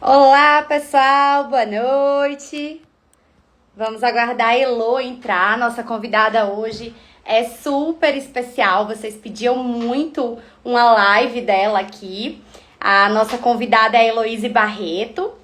Olá, pessoal, boa noite. Vamos aguardar a Elô entrar. Nossa convidada hoje é super especial. Vocês pediam muito uma live dela aqui. A nossa convidada é a Heloíse Barreto.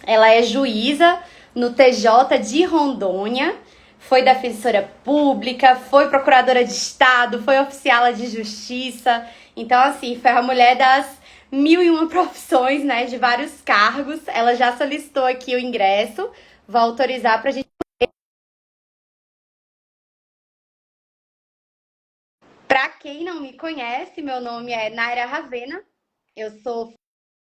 Ela é juíza no TJ de Rondônia. Foi defensora pública, foi procuradora de Estado, foi oficiala de justiça. Então, assim, foi a mulher das mil e uma profissões, né? De vários cargos. Ela já solicitou aqui o ingresso. Vou autorizar pra gente. Pra quem não me conhece, meu nome é Naira Ravena. Eu sou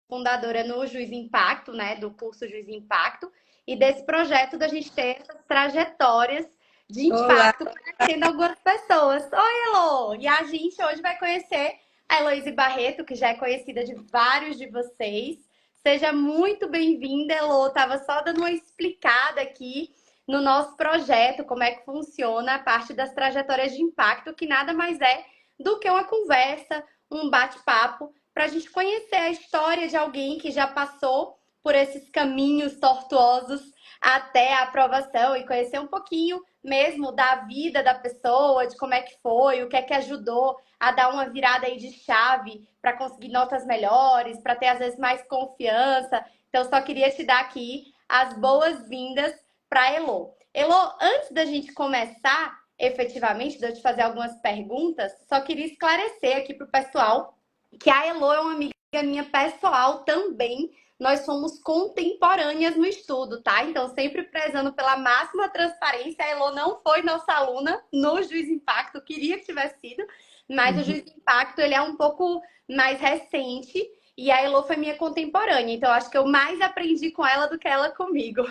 fundadora no Juiz Impacto, né, do curso Juiz Impacto, e desse projeto da gente ter essas trajetórias de Olá, impacto conhecendo algumas pessoas. Oi, Elo! E a gente hoje vai conhecer a Heloíse Barreto, que já é conhecida de vários de vocês. Seja muito bem-vinda, Elo. Tava só dando uma explicada aqui no nosso projeto, como é que funciona a parte das trajetórias de impacto, que nada mais é do que uma conversa, um bate-papo para a gente conhecer a história de alguém que já passou por esses caminhos tortuosos até a aprovação e conhecer um pouquinho mesmo da vida da pessoa, de como é que foi, o que é que ajudou a dar uma virada aí de chave para conseguir notas melhores, para ter às vezes mais confiança. Então, só queria te dar aqui as boas-vindas para Elo. Elo, antes da gente começar efetivamente, de eu te fazer algumas perguntas, só queria esclarecer aqui para o pessoal que a Elo é uma amiga minha pessoal também. Nós somos contemporâneas no estudo, tá? Então, sempre prezando pela máxima transparência, a Elo não foi nossa aluna no Juiz Impacto, queria que tivesse sido, mas o Juiz Impacto ele é um pouco mais recente e a Elo foi minha contemporânea, então acho que eu mais aprendi com ela do que ela comigo.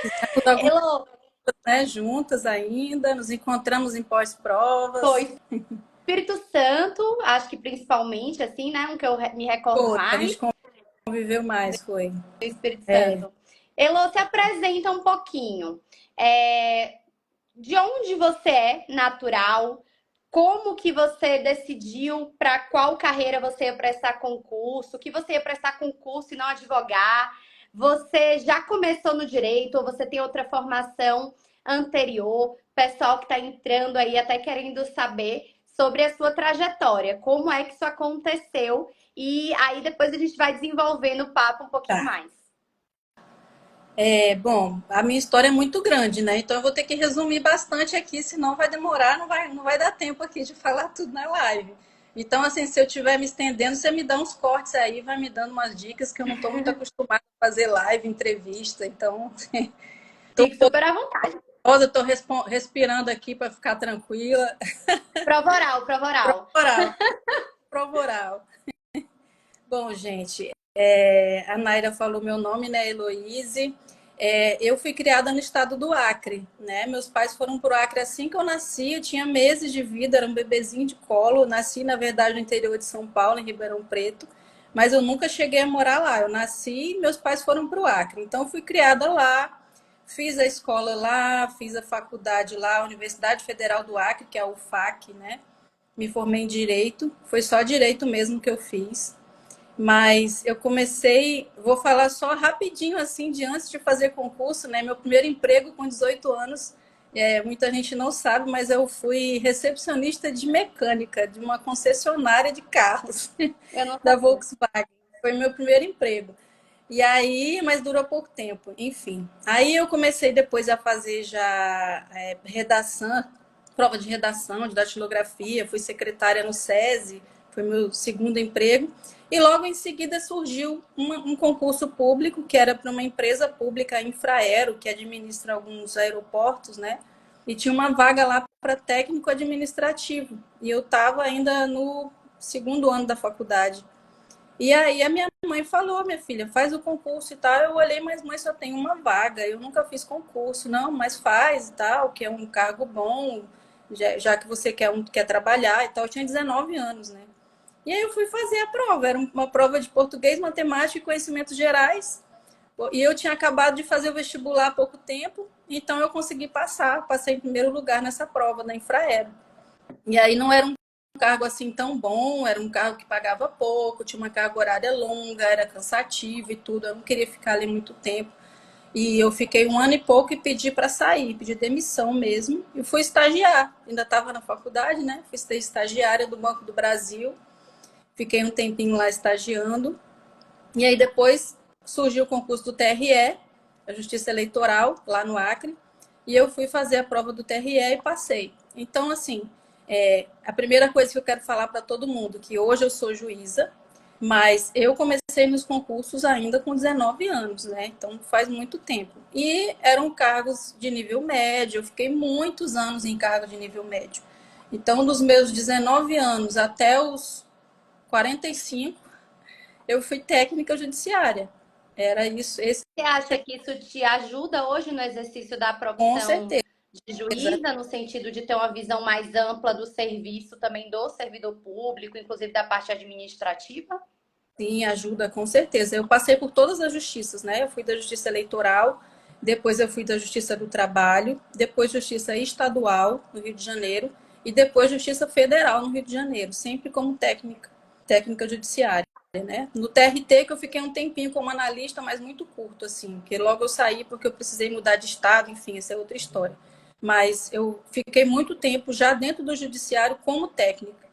fizemos algumas, Elo, né, juntas ainda, nos encontramos em pós-provas. foi Espírito Santo, acho que principalmente, assim, né? Um que eu me recordo Foi, a mais. gente conviveu mais, foi. Do Espírito Santo. Elô, se apresenta um pouquinho. De onde você é natural? Como que você decidiu para qual carreira você ia prestar concurso? Que você ia prestar concurso e não advogar? Você já começou no direito ou você tem outra formação anterior? Pessoal que está entrando aí até querendo saber sobre a sua trajetória. Como é que isso aconteceu? E aí depois a gente vai desenvolvendo o papo um pouquinho Tá. mais. Bom, a minha história é muito grande, né? Então eu vou ter que resumir bastante aqui, senão vai demorar, não vai dar tempo aqui de falar tudo na live. Então, assim, se eu estiver me estendendo, você me dá uns cortes aí, vai me dando umas dicas que eu não estou muito acostumada a fazer live, entrevista, então estou um Fique pouco super à vontade. nervosa, estou respirando aqui para ficar tranquila. Prova oral, prova oral. Oral, prova oral. Bom, gente, a Naira falou meu nome, né, Heloíse. Eu fui criada no estado do Acre, né? Meus pais foram para o Acre assim que eu nasci, eu tinha meses de vida, era um bebezinho de colo. Eu nasci, na verdade, no interior de São Paulo, em Ribeirão Preto, mas eu nunca cheguei a morar lá. Eu nasci e meus pais foram para o Acre. Então, eu fui criada lá, fiz a escola lá, fiz a faculdade lá, a Universidade Federal do Acre, que é a UFAC, né? Me formei em Direito, foi só Direito mesmo que eu fiz. Mas eu comecei, vou falar só rapidinho assim, de antes de fazer concurso, né? Meu primeiro emprego com 18 anos, muita gente não sabe, mas eu fui recepcionista de mecânica de uma concessionária de carros Eu não da sabia. Volkswagen. Foi meu primeiro emprego. E aí, mas durou pouco tempo, enfim. Aí eu comecei depois a fazer já redação, prova de redação, de datilografia, fui secretária no SESI, foi meu segundo emprego. E logo em seguida surgiu um concurso público, que era para uma empresa pública, a Infraero, que administra alguns aeroportos, né? E tinha uma vaga lá para técnico administrativo. E eu estava ainda no segundo ano da faculdade. E aí a minha mãe falou, minha filha, faz o concurso e tal. Eu olhei, mas mãe, só tem uma vaga, eu nunca fiz concurso. Não, mas faz e tal, que é um cargo bom, já que você quer trabalhar e tal. Eu tinha 19 anos, né? E aí eu fui fazer a prova, era uma prova de português, matemática e conhecimentos gerais. E eu tinha acabado de fazer o vestibular há pouco tempo, então eu consegui passar, passei em primeiro lugar nessa prova da Infraero. E aí não era um cargo assim tão bom, era um cargo que pagava pouco, tinha uma carga horária longa, era cansativo e tudo, eu não queria ficar ali muito tempo. E eu fiquei um ano e pouco e pedi para sair, pedi demissão mesmo, e fui estagiar. Ainda estava na faculdade, né? Fui ser estagiária do Banco do Brasil, fiquei um tempinho lá estagiando, e aí depois surgiu o concurso do TRE, a Justiça Eleitoral, lá no Acre, e eu fui fazer a prova do TRE e passei. Então, assim, a primeira coisa que eu quero falar para todo mundo, que hoje eu sou juíza, mas eu comecei nos concursos ainda com 19 anos, né? Então faz muito tempo. E eram cargos de nível médio, eu fiquei muitos anos em cargo de nível médio. Então, dos meus 19 anos até os 45, eu fui técnica judiciária. Era isso, esse Você acha que isso te ajuda hoje no exercício da com profissão certeza. de juíza, no sentido de ter uma visão mais ampla do serviço, também do servidor público, inclusive da parte administrativa? Sim, ajuda com certeza. Eu passei por todas as justiças, né? Eu fui da Justiça Eleitoral, depois eu fui da Justiça do Trabalho, depois Justiça Estadual, no Rio de Janeiro, e depois Justiça Federal, no Rio de Janeiro, sempre como técnica, técnica judiciária, né? No TRT, que eu fiquei um tempinho como analista, mas muito curto, assim, que logo eu saí porque eu precisei mudar de estado, enfim, essa é outra história. Mas eu fiquei muito tempo já dentro do judiciário como técnica.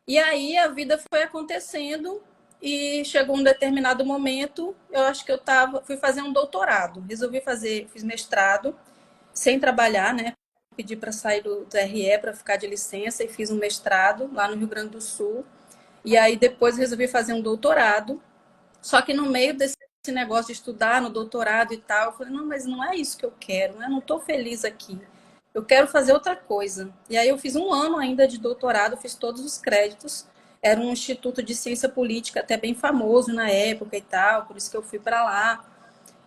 E aí a vida foi acontecendo e chegou um determinado momento, eu acho que fui fazer um doutorado. Resolvi fazer, fiz mestrado sem trabalhar, né? Pedi para sair do TRE para ficar de licença e fiz um mestrado lá no Rio Grande do Sul. E aí depois resolvi fazer um doutorado. Só que no meio desse negócio de estudar no doutorado e tal, eu falei, não, mas não é isso que eu quero, né? Eu não estou feliz aqui. Eu quero fazer outra coisa. E aí eu fiz um ano ainda de doutorado, fiz todos os créditos. Era um instituto de ciência política até bem famoso na época e tal, por isso que eu fui para lá.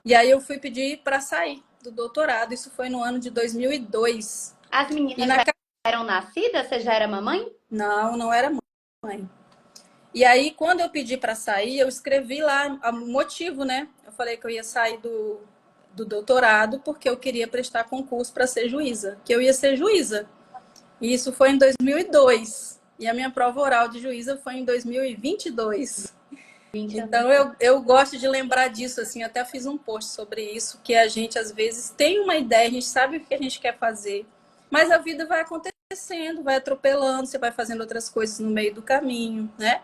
E aí eu fui pedir para sair do doutorado, isso foi no ano de 2002. As E meninas na já eram nascidas? Você já era mamãe? Não, não era mãe. E aí, quando eu pedi para sair, eu escrevi lá o motivo, né? Eu falei que eu ia sair do doutorado porque eu queria prestar concurso para ser juíza, que eu ia ser juíza. E isso foi em 2002. E a minha prova oral de juíza foi em 2022. 20 anos. Então, eu gosto de lembrar disso, assim, até fiz um post sobre isso, que a gente, às vezes, tem uma ideia, a gente sabe o que a gente quer fazer, mas a vida vai acontecendo, vai atropelando, você vai fazendo outras coisas no meio do caminho, né?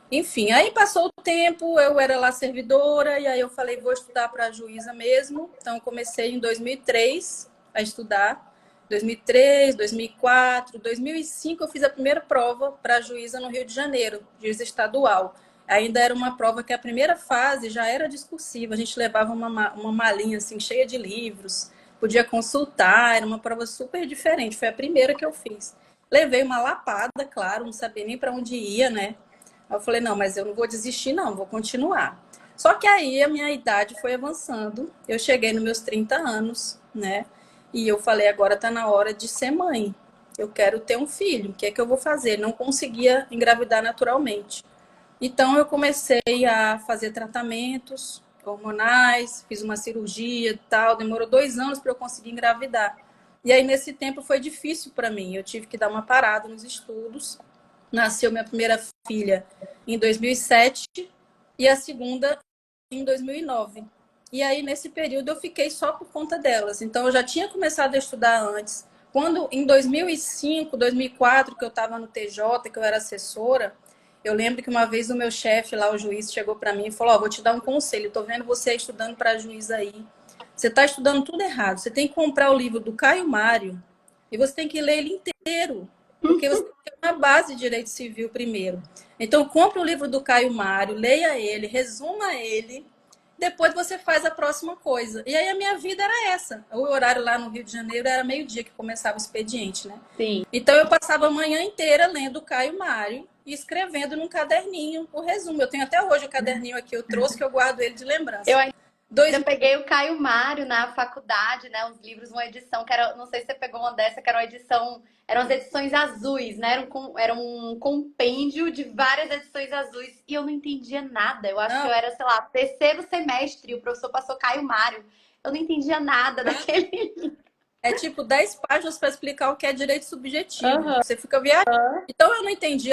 Enfim, aí passou o tempo, eu era lá servidora, e aí eu falei, vou estudar para juíza mesmo. Então, eu comecei em 2003 a estudar. 2003, 2004, 2005 eu fiz a primeira prova para juíza no Rio de Janeiro, juíza estadual. Ainda era uma prova que a primeira fase já era discursiva, a gente levava uma malinha assim, cheia de livros, podia consultar, era uma prova super diferente, foi a primeira que eu fiz. Levei uma lapada, claro, não sabia nem para onde ia, né? Aí eu falei, não, mas eu não vou desistir, não, vou continuar. Só que aí a minha idade foi avançando, eu cheguei nos meus 30 anos, né? E eu falei, agora está na hora de ser mãe. Eu quero ter um filho, o que é que eu vou fazer? Não conseguia engravidar naturalmente. Então eu comecei a fazer tratamentos hormonais, fiz uma cirurgia e tal, demorou 2 anos para eu conseguir engravidar. E aí nesse tempo foi difícil para mim, eu tive que dar uma parada nos estudos. Nasceu minha primeira filha em 2007 e a segunda em 2009. E aí, nesse período, eu fiquei só por conta delas. Então, eu já tinha começado a estudar antes. Quando, em 2005, 2004, que eu estava no TJ, que eu era assessora, eu lembro que uma vez o meu chefe lá, o juiz, chegou para mim e falou, vou te dar um conselho, estou vendo você estudando para juiz aí. Você está estudando tudo errado. Você tem que comprar o livro do Caio Mário e você tem que ler ele inteiro. Porque você tem que ter uma base de direito civil primeiro. Então, compre o livro do Caio Mário, leia ele, resuma ele, depois você faz a próxima coisa. E aí a minha vida era essa. O horário lá no Rio de Janeiro era meio-dia que começava o expediente, né? Sim. Então eu passava a manhã inteira lendo o Caio Mário e escrevendo num caderninho o resumo. Eu tenho até hoje o caderninho aqui, eu trouxe que eu guardo ele de lembrança. Eu ainda peguei o Caio Mário na faculdade, né? Os livros, uma edição que era, não sei se você pegou uma dessa, que era uma edição, eram as edições azuis, né? Era um compêndio de várias edições azuis e eu não entendia nada. Eu acho que eu era, sei lá, terceiro semestre e o professor passou Caio Mário. Eu não entendia nada daquele livro. É tipo 10 páginas para explicar o que é direito subjetivo. Aham. Você fica viajando. Então eu não entendia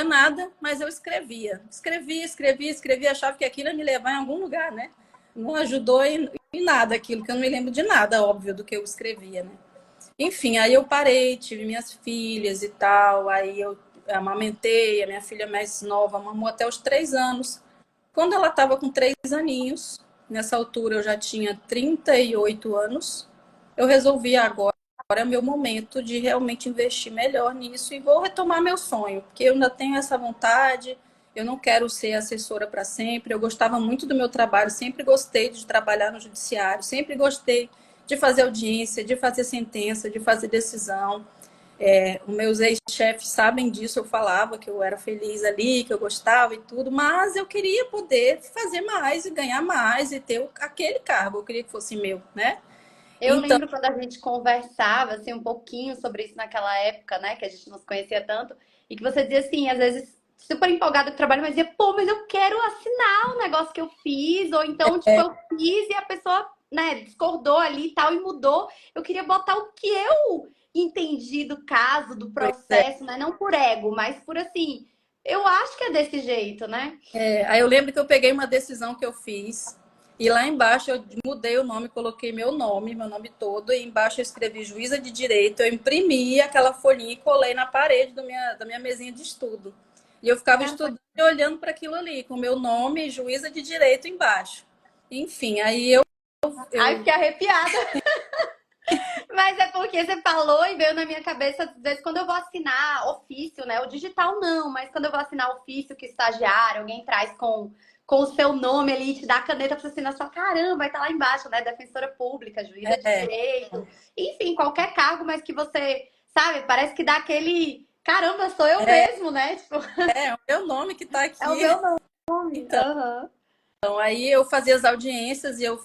nada, mas eu escrevia. Escrevia, achava que aquilo ia me levar em algum lugar, né? Não ajudou em nada aquilo, que eu não me lembro de nada, óbvio, do que eu escrevia, né? Enfim, aí eu parei, tive minhas filhas e tal, aí eu amamentei, a minha filha mais nova mamou até os 3 anos. Quando ela estava com 3 aninhos, nessa altura eu já tinha 38 anos, eu resolvi agora é meu momento de realmente investir melhor nisso e vou retomar meu sonho, porque eu ainda tenho essa vontade, eu não quero ser assessora para sempre, eu gostava muito do meu trabalho, sempre gostei de trabalhar no judiciário, sempre gostei de fazer audiência, de fazer sentença, de fazer decisão. Os meus ex-chefes sabem disso, eu falava que eu era feliz ali, que eu gostava e tudo, mas eu queria poder fazer mais e ganhar mais e ter aquele cargo, eu queria que fosse meu, né? Eu Então, lembro quando a gente conversava assim um pouquinho sobre isso naquela época, né, que a gente não se conhecia tanto, e que você dizia assim, às vezes super empolgado com o trabalho, mas dizia, pô, mas eu quero assinar o negócio que eu fiz, ou então, tipo, eu fiz e a pessoa, né, discordou ali e tal e mudou. Eu queria botar o que eu entendi do caso, do pois é. processo, né, não por ego, mas por assim, eu acho que é desse jeito, né? Aí eu lembro que eu peguei uma decisão que eu fiz e lá embaixo eu mudei o nome, coloquei meu nome todo, e embaixo eu escrevi juíza de direito, eu imprimi aquela folhinha e colei na parede da minha mesinha de estudo. E eu ficava estudando e olhando para aquilo ali, com meu nome, juíza de direito embaixo. Enfim, aí Ai, eu fiquei arrepiada. Mas é porque você falou e veio na minha cabeça, às vezes, quando eu vou assinar ofício, né? O digital não, mas quando eu vou assinar ofício que estagiário, alguém traz com o seu nome ali, te dá a caneta pra você assinar, só caramba, vai estar lá embaixo, né? Defensora pública, juíza de é, direito, enfim, qualquer cargo, mas que você, sabe, parece que dá aquele caramba, sou eu mesmo, né? Tipo, é o meu nome que está é o aqui. meu nome. Então, Aham. aí eu fazia as audiências e eu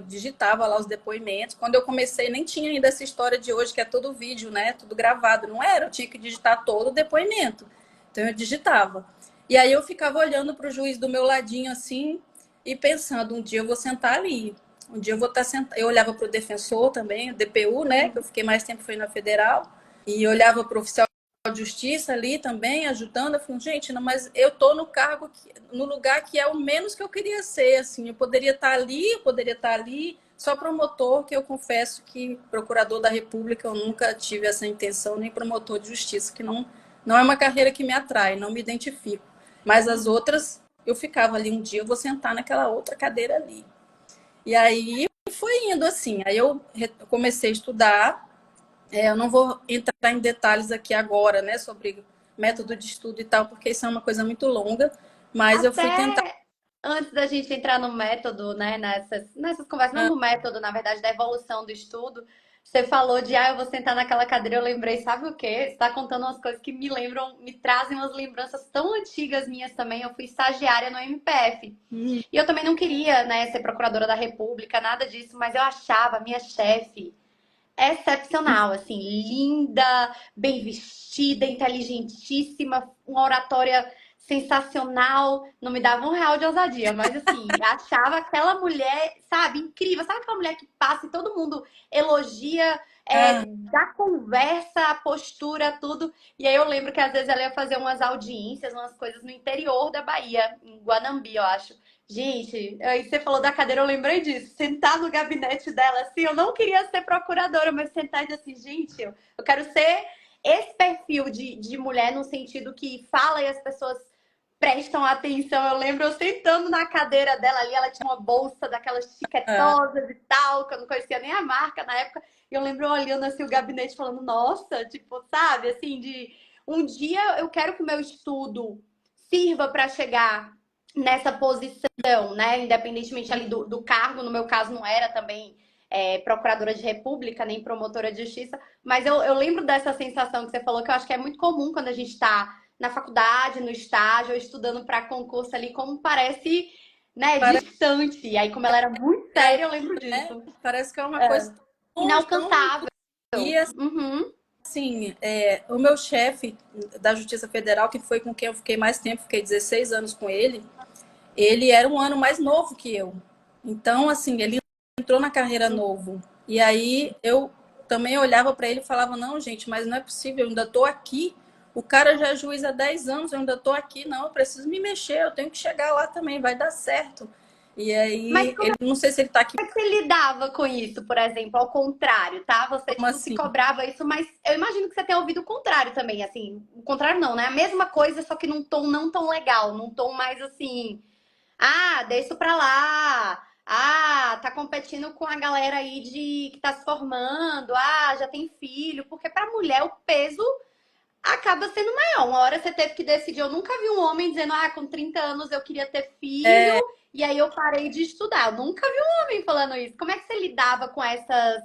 digitava lá os depoimentos. Quando eu comecei, nem tinha ainda essa história de hoje, que é todo vídeo, né? Tudo gravado. Não era, eu tinha que digitar todo o depoimento. Então eu digitava. E aí eu ficava olhando para o juiz do meu ladinho assim e pensando, um dia eu vou sentar ali. Um dia eu vou estar sentado. Eu olhava para o defensor também, o DPU, né? Que eu fiquei mais tempo foi na federal. E olhava para o oficial de justiça ali também, ajudando. Eu falei, gente, não, mas eu tô no cargo, no lugar que é o menos que eu queria ser, assim. Eu poderia estar ali, eu poderia estar ali. Só promotor, que eu confesso que procurador da República eu nunca tive essa intenção, nem promotor de justiça, que não é uma carreira que me atrai, não me identifico. Mas as outras, eu ficava ali um dia, eu vou sentar naquela outra cadeira ali. E aí foi indo assim. Aí eu comecei a estudar, eu não vou entrar em detalhes aqui agora, né, sobre método de estudo e tal, porque isso é uma coisa muito longa, mas eu fui tentar. Até antes da gente entrar no método, né, nessas conversas, não no método, na verdade, da evolução do estudo, você falou de, eu vou sentar naquela cadeira, eu lembrei, sabe o quê? Você está contando umas coisas que me lembram, me trazem umas lembranças tão antigas minhas também. Eu fui estagiária no MPF. E eu também não queria, né, ser procuradora da República, nada disso, mas eu achava a minha chefe excepcional, assim, linda, bem vestida, inteligentíssima, uma oratória sensacional. Não me dava R$ 1 de ousadia, mas assim, achava aquela mulher, sabe, incrível. Sabe aquela mulher que passa e todo mundo elogia, Ah, da conversa, a postura, tudo. E aí eu lembro que às vezes ela ia fazer umas audiências, umas coisas no interior da Bahia, em Guanambi, eu acho. Gente, aí você falou da cadeira, eu lembrei disso. Sentar no gabinete dela, assim, eu não queria ser procuradora, mas sentar e dizer assim, gente, eu quero ser esse perfil de mulher no sentido que fala e as pessoas prestam atenção. Eu lembro eu sentando na cadeira dela ali, ela tinha uma bolsa daquelas ah, chiquetosas e tal, que eu não conhecia nem a marca na época. E eu lembro eu olhando assim o gabinete falando, nossa, tipo, sabe, assim, de um dia eu quero que o meu estudo sirva para chegar nessa posição, né? Independentemente ali do cargo, no meu caso não era também procuradora de república, nem promotora de justiça, mas eu lembro dessa sensação que você falou, que eu acho que é muito comum quando a gente está na faculdade, no estágio, ou estudando para concurso ali, como parece, né, parece, distante. E aí, como ela era muito séria, eu lembro né? disso. Parece que é uma coisa tão longe, tão. Inalcançável. E Uhum. assim, o meu chefe da Justiça Federal, que foi com quem eu fiquei mais tempo, fiquei 16 anos com ele era um ano mais novo que eu. Então, assim, ele entrou na carreira novo. E aí eu também olhava para ele e falava, não, gente, mas não é possível, eu ainda estou aqui. O cara já é juiz há 10 anos, eu ainda estou aqui, não, eu preciso me mexer, eu tenho que chegar lá também, vai dar certo. E Mas aí, como ele não sei se ele está aqui, é que você lidava com isso, por exemplo, ao contrário, tá? Você, como tipo, se assim? cobrava isso, mas eu imagino que você tenha ouvido o contrário também, assim. O contrário não, né? A mesma coisa, só que num tom não tão legal, num tom mais assim. Ah, deixa isso pra lá. Ah, tá competindo com a galera aí de que tá se formando. Ah, já tem filho. Porque pra mulher o peso acaba sendo maior. Uma hora você teve que decidir. Eu nunca vi um homem dizendo, ah, com 30 anos eu queria ter filho É, e aí eu parei de estudar. Eu nunca vi um homem falando isso. Como é que você lidava com essas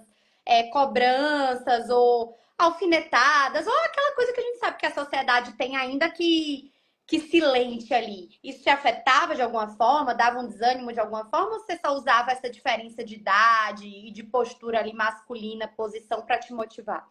cobranças ou alfinetadas ou aquela coisa que a gente sabe que a sociedade tem ainda que silente ali? Isso te afetava de alguma forma? Dava um desânimo de alguma forma? Ou você só usava essa diferença de idade e de postura ali masculina, posição para te motivar?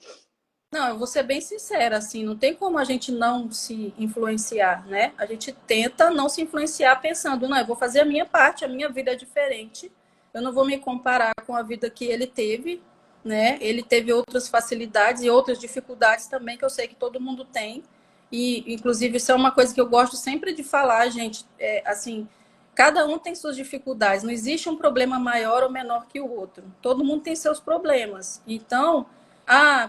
não, eu vou ser bem sincera, assim, não tem como a gente não se influenciar, né? A gente tenta não se influenciar pensando, não, eu vou fazer a minha parte, a minha vida é diferente, eu não vou me comparar com a vida que ele teve, né? Ele teve outras facilidades e outras dificuldades também, que eu sei que todo mundo tem. E, inclusive, isso é uma coisa que eu gosto sempre de falar, gente, assim, cada um tem suas dificuldades, não existe um problema maior ou menor que o outro. Todo mundo tem seus problemas. Então,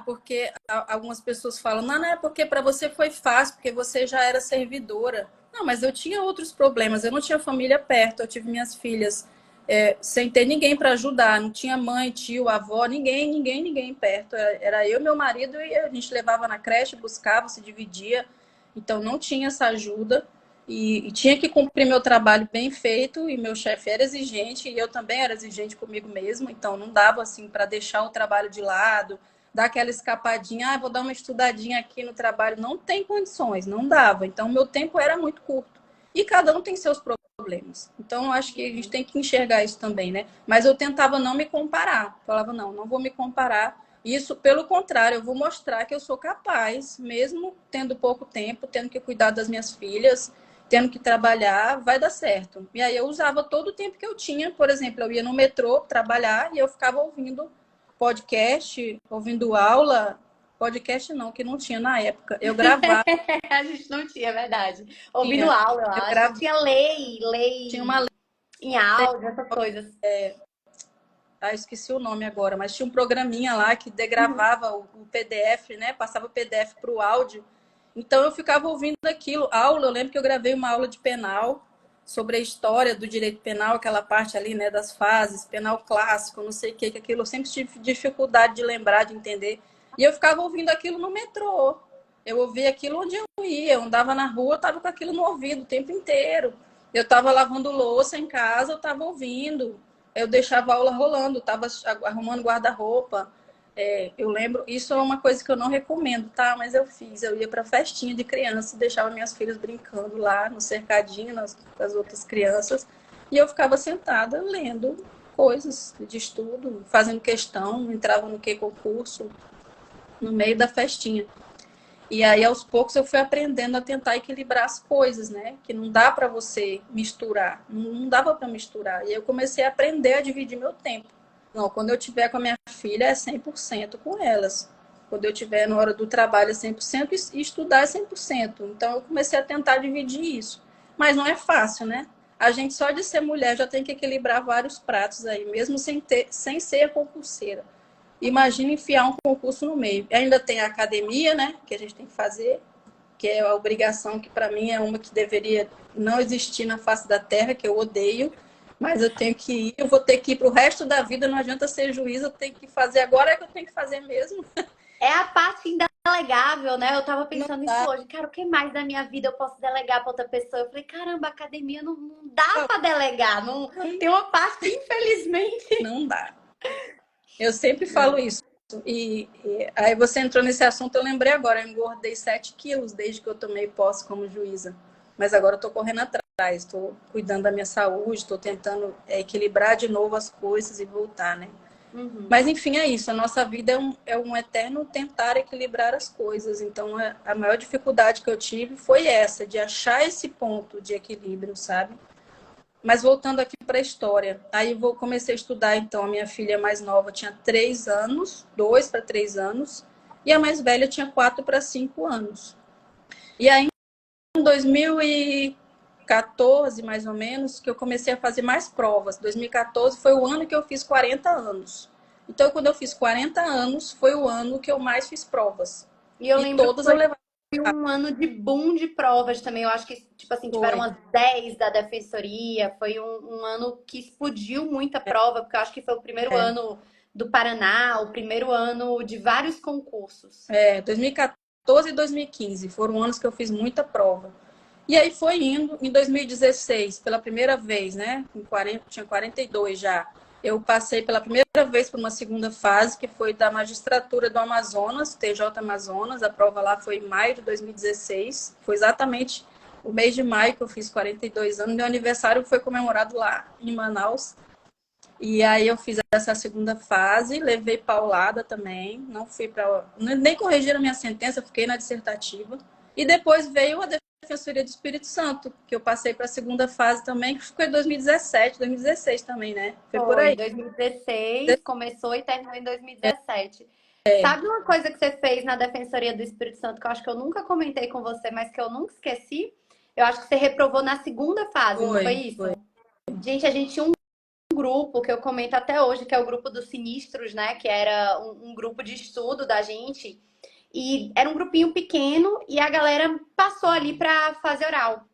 porque algumas pessoas falam, não, não é porque para você foi fácil, porque você já era servidora. Não, mas eu tinha outros problemas, eu não tinha família perto, eu tive minhas filhas sem ter ninguém para ajudar, não tinha mãe, tio, avó, ninguém perto. Era eu, meu marido, e a gente levava na creche, buscava, se dividia. Então não tinha essa ajuda. E tinha que cumprir meu trabalho bem feito, e meu chefe era exigente, e eu também era exigente comigo mesmo, então não dava assim para deixar o trabalho de lado, dar aquela escapadinha, vou dar uma estudadinha aqui no trabalho, não tem condições, não dava. Então, meu tempo era muito curto. E cada um tem seus problemas. Então, eu acho que a gente tem que enxergar isso também, né? Mas eu tentava não me comparar. Falava, não, não vou me comparar. Isso, pelo contrário, eu vou mostrar que eu sou capaz, mesmo tendo pouco tempo, tendo que cuidar das minhas filhas, tendo que trabalhar, vai dar certo. E aí eu usava todo o tempo que eu tinha, por exemplo, eu ia no metrô trabalhar e eu ficava ouvindo podcast, ouvindo aula. Podcast não, que não tinha na época. Eu gravava, A gente não tinha, é verdade. Ouvindo tinha, aula, eu eu acho. gravava, Tinha tinha uma lei em áudio, essas coisas. esqueci o nome agora, mas tinha um programinha lá que Uhum. degravava o PDF, né? Passava o PDF para o áudio. Então eu ficava ouvindo aquilo. Aula, eu lembro que eu gravei uma aula de penal sobre a história do direito penal, aquela parte ali, né, das fases, penal clássico, não sei o que aquilo eu sempre tive dificuldade de lembrar, de entender. E eu ficava ouvindo aquilo no metrô. Eu ouvia aquilo onde eu ia, eu andava na rua, eu estava com aquilo no ouvido o tempo inteiro. Eu estava lavando louça em casa, eu estava ouvindo. Eu deixava a aula rolando, estava arrumando guarda-roupa. Eu lembro, isso é uma coisa que eu não recomendo, tá? Mas eu fiz. Eu ia para festinha de criança, deixava minhas filhas brincando lá no cercadinho com as outras crianças. E eu ficava sentada lendo coisas de estudo, fazendo questão, entrava no que concurso, no meio da festinha. E aí, aos poucos, eu fui aprendendo a tentar equilibrar as coisas, né? Que não dá para você misturar. Não dava para misturar. E eu comecei a aprender a dividir meu tempo. Não, quando eu tiver com a minha filha, é 100% com elas. Quando eu tiver na hora do trabalho, é 100% e estudar é 100%. Então, eu comecei a tentar dividir isso. Mas não é fácil, né? A gente, só de ser mulher, já tem que equilibrar vários pratos aí, mesmo sem ser concurseira. Imagina enfiar um concurso no meio. Ainda tem a academia, né, que a gente tem que fazer, que é a obrigação que para mim é uma que deveria não existir na face da terra, que eu odeio, mas eu tenho que ir, eu vou ter que ir para o resto da vida, não adianta ser juíza, eu tenho que fazer agora, é que eu tenho que fazer mesmo. É a parte indelegável, né? Eu tava Não pensando nisso dá, hoje. Cara, o que mais da minha vida eu posso delegar pra outra pessoa? Eu falei, caramba, a academia não dá pra delegar. Não, tem uma parte que, infelizmente. não dá. Eu sempre falo isso. E aí você entrou nesse assunto, eu lembrei agora, eu engordei 7 quilos desde que eu tomei posse como juíza. Mas agora eu estou correndo atrás, estou cuidando da minha saúde, estou tentando equilibrar de novo as coisas e voltar, né? Uhum. Mas enfim, é isso. A nossa vida é um eterno tentar equilibrar as coisas. Então, a maior dificuldade que eu tive foi essa, de achar esse ponto de equilíbrio, sabe? Mas voltando aqui para a história, aí comecei a estudar, então, a minha filha mais nova tinha 3 anos, 2 para 3 anos, e a mais velha tinha 4 para 5 anos. E aí, em 2014, mais ou menos, que eu comecei a fazer mais provas. 2014 foi o ano que eu fiz 40 anos. Então, quando eu fiz 40 anos, foi o ano que eu mais fiz provas. E eu E lembro que todas eu foi levava. um ano de boom de provas também. Eu acho que, tipo assim, tiveram Foi. umas 10 da defensoria. Foi um ano que explodiu muita prova, porque eu acho que foi o primeiro É, ano do Paraná, o primeiro ano de vários concursos. 2014 e 2015 foram anos que eu fiz muita prova. E aí foi indo, em 2016, pela primeira vez, né? Com 40, tinha 42 já. Eu passei pela primeira vez por uma segunda fase, que foi da magistratura do Amazonas, TJ Amazonas. A prova lá foi em maio de 2016. Foi exatamente o mês de maio que eu fiz 42 anos. Meu aniversário foi comemorado lá em Manaus. E aí eu fiz essa segunda fase, levei paulada também, não fui para nem corrigiram a minha sentença, fiquei na dissertativa. E depois veio a Defensoria do Espírito Santo, que eu passei para a segunda fase também, que foi em 2017, 2016 também, né? Foi por Foi, aí. 2016, começou e terminou em 2017. Sabe uma coisa que você fez na Defensoria do Espírito Santo que eu acho que eu nunca comentei com você, mas que eu nunca esqueci? Eu acho que você reprovou na segunda fase, não foi Foi, isso? foi. Gente, a gente tinha um grupo que eu comento até hoje, que é o grupo dos sinistros, né? Que era um grupo de estudo da gente. E era um grupinho pequeno e a galera passou ali para fazer oral.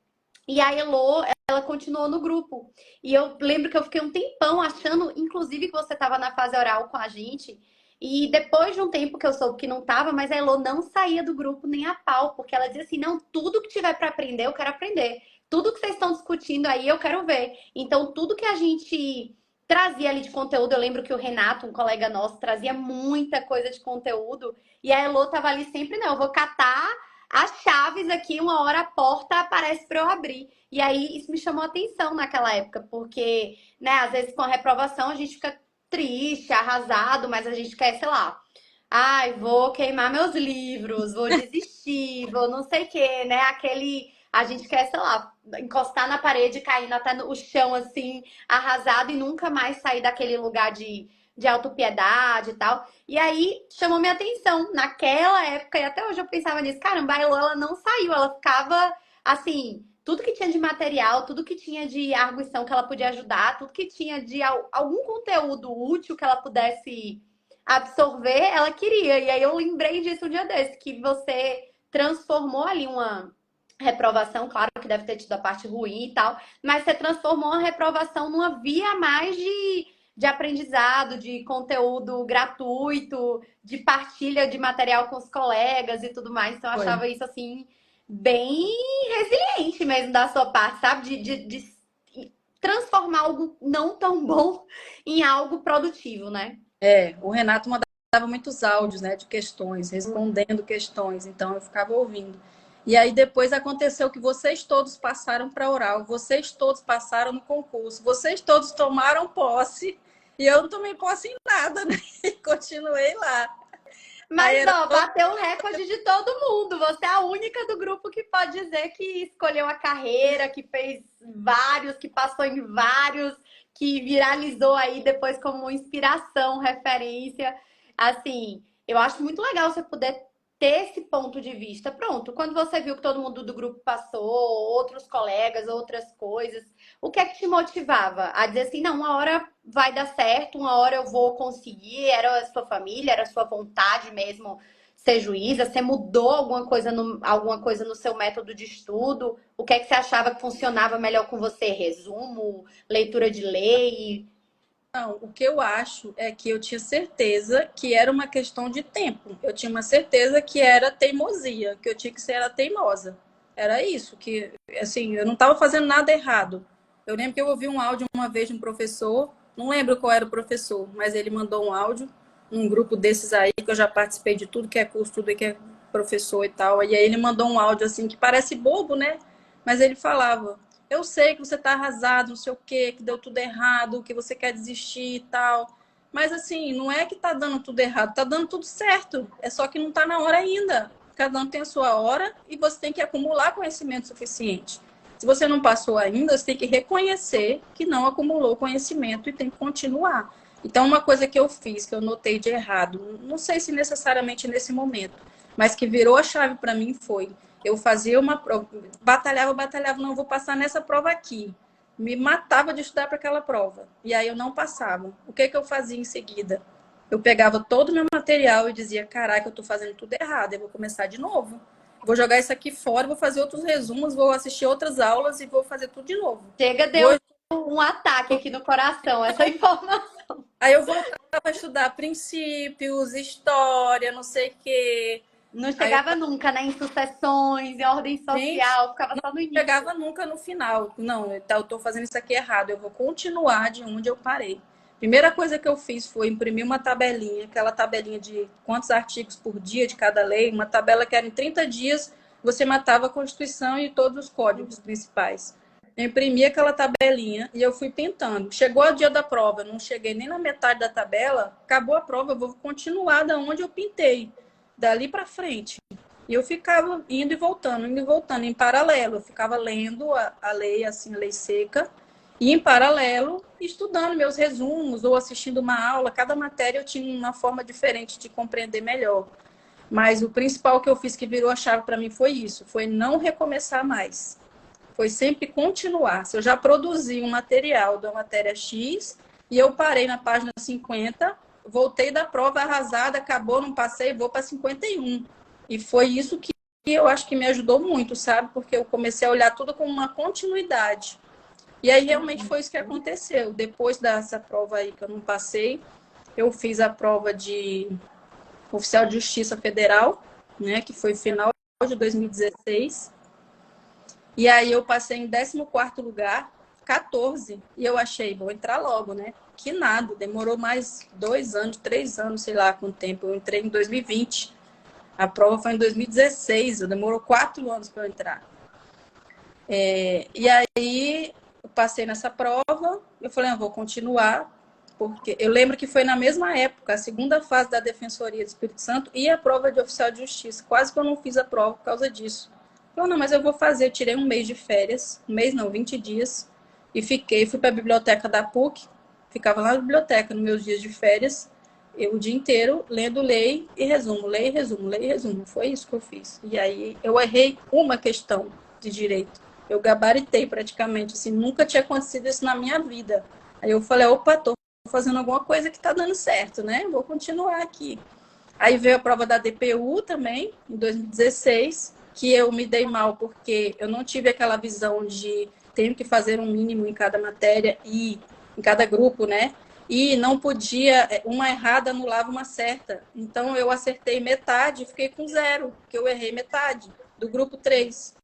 E a Elo, ela continuou no grupo. E eu lembro que eu fiquei um tempão achando, inclusive, que você estava na fase oral com a gente. E depois de um tempo que eu soube que não estava, mas a Elo não saía do grupo nem a pau, porque ela dizia assim: não, tudo que tiver para aprender, eu quero aprender. Tudo que vocês estão discutindo aí, eu quero ver. Então, tudo que a gente trazia ali de conteúdo, eu lembro que o Renato, um colega nosso, trazia muita coisa de conteúdo. E a Elo estava ali sempre, não, eu vou catar as chaves aqui, uma hora a porta aparece para eu abrir. E aí isso me chamou a atenção naquela época, porque, né, às vezes com a reprovação a gente fica triste, arrasado, mas a gente quer, sei lá, ai, vou queimar meus livros, vou desistir, vou não sei o quê, né? Aquele. A gente quer, sei lá, encostar na parede, caindo até no chão, assim, arrasado e nunca mais sair daquele lugar de autopiedade e tal. E aí chamou minha atenção naquela época, e até hoje eu pensava nisso, caramba, a Elo, ela não saiu, ela ficava assim, tudo que tinha de material, tudo que tinha de arguição que ela podia ajudar, tudo que tinha de algum conteúdo útil que ela pudesse absorver, ela queria. E aí eu lembrei disso um dia desse, que você transformou ali uma reprovação, claro que deve ter tido a parte ruim e tal, mas você transformou a reprovação numa via a mais de aprendizado, de conteúdo gratuito, de partilha de material com os colegas e tudo mais. Então eu Foi. achava isso assim bem resiliente mesmo da sua parte, sabe? De transformar algo não tão bom em algo produtivo, né? O Renato mandava muitos áudios, né, de questões, respondendo questões, então eu ficava ouvindo. E aí depois aconteceu que vocês todos passaram para oral, vocês todos passaram no concurso, vocês todos tomaram posse e eu não tomei posse em nada, né? E continuei lá. Aí Mas, era ó, bateu o recorde de todo mundo. Você é a única do grupo que pode dizer que escolheu a carreira, que fez vários, que passou em vários, que viralizou aí depois como inspiração, referência. Assim, eu acho muito legal você poder ter esse ponto de vista. Pronto, quando você viu que todo mundo do grupo passou, outros colegas, outras coisas, o que é que te motivava a dizer assim, não, uma hora vai dar certo, uma hora eu vou conseguir? Era a sua família, era a sua vontade mesmo ser juíza? Você mudou alguma coisa no seu método de estudo? O que é que você achava que funcionava melhor com você? Resumo, leitura de lei? Não, o que eu acho é que eu tinha certeza que era uma questão de tempo. Eu tinha uma certeza que era teimosia, que eu tinha que ser a teimosa. Era isso, que assim, eu não estava fazendo nada errado. Eu lembro que eu ouvi um áudio uma vez de um professor, não lembro qual era o professor, mas ele mandou um áudio num grupo desses aí, que eu já participei de tudo que é curso, tudo que é professor e tal. E aí ele mandou um áudio assim que parece bobo, né? Mas ele falava: eu sei que você está arrasado, não sei o quê, que deu tudo errado, que você quer desistir e tal. Mas assim, não é que está dando tudo errado, está dando tudo certo. É só que não está na hora ainda. Cada um tem a sua hora e você tem que acumular conhecimento suficiente. Se você não passou ainda, você tem que reconhecer que não acumulou conhecimento e tem que continuar. Então, uma coisa que eu fiz, que eu notei de errado, não sei se necessariamente nesse momento, mas que virou a chave para mim foi, eu fazia uma prova, batalhava, não vou passar nessa prova aqui. Me matava de estudar para aquela prova. E aí eu não passava. O que que eu fazia em seguida? Eu pegava todo o meu material e dizia, caraca, eu estou fazendo tudo errado, eu vou começar de novo. Vou jogar isso aqui fora, vou fazer outros resumos, vou assistir outras aulas e vou fazer tudo de novo. Chega, deu Vou... um ataque aqui no coração, essa informação. Aí eu voltava a estudar princípios, história, não sei o quê. Não Aí eu, chegava nunca, né? Em sucessões, em ordem gente, social, ficava não só no início. chegava nunca no final. Não, eu estou fazendo isso aqui errado, eu vou continuar de onde eu parei. Primeira coisa que eu fiz foi imprimir uma tabelinha, aquela tabelinha de quantos artigos por dia de cada lei, uma tabela que era em 30 dias, você matava a Constituição e todos os códigos principais. Eu imprimi aquela tabelinha e eu fui pintando. Chegou o dia da prova, não cheguei nem na metade da tabela, acabou a prova, eu vou continuar da onde eu pintei, dali para frente. E eu ficava indo e voltando, em paralelo. Eu ficava lendo a lei, assim, a lei seca, e em paralelo, estudando meus resumos ou assistindo uma aula. Cada matéria eu tinha uma forma diferente de compreender melhor. Mas o principal que eu fiz que virou a chave para mim foi isso, foi não recomeçar mais. Foi sempre continuar. Se eu já produzi um material da matéria X e eu parei na página 50, voltei da prova arrasada, acabou, não passei, vou para 51. E foi isso que eu acho que me ajudou muito, sabe? Porque eu comecei a olhar tudo como uma continuidade. E aí realmente foi isso que aconteceu. Depois dessa prova aí que eu não passei, eu fiz a prova de oficial de Justiça Federal, né, que foi final de 2016. E aí eu passei em 14º lugar, 14, e eu achei, vou entrar logo, né? Que nada, demorou mais 2 anos, 3 anos, sei lá quanto tempo. Eu entrei em 2020. A prova foi em 2016, demorou 4 anos para eu entrar. E aí eu passei nessa prova, eu falei, vou continuar, porque eu lembro que foi na mesma época, a segunda fase da Defensoria do Espírito Santo e a prova de oficial de justiça. Quase que eu não fiz a prova por causa disso. Eu, não, mas eu vou fazer. Eu tirei um mês de férias, um mês não, 20 dias, e fui para a biblioteca da PUC, ficava lá na biblioteca nos meus dias de férias, eu o dia inteiro lendo lei e resumo, lei e resumo, lei e resumo. Foi isso que eu fiz. E aí eu errei uma questão de direito. Eu gabaritei praticamente, assim, nunca tinha acontecido isso na minha vida. Aí eu falei, opa, tô fazendo alguma coisa que tá dando certo, né? Vou continuar aqui. Aí veio a prova da DPU também, em 2016, que eu me dei mal porque eu não tive aquela visão de tenho que fazer um mínimo em cada matéria e em cada grupo, né? E não podia, uma errada anulava uma certa. Então eu acertei metade e fiquei com 0, porque eu errei metade do grupo 3.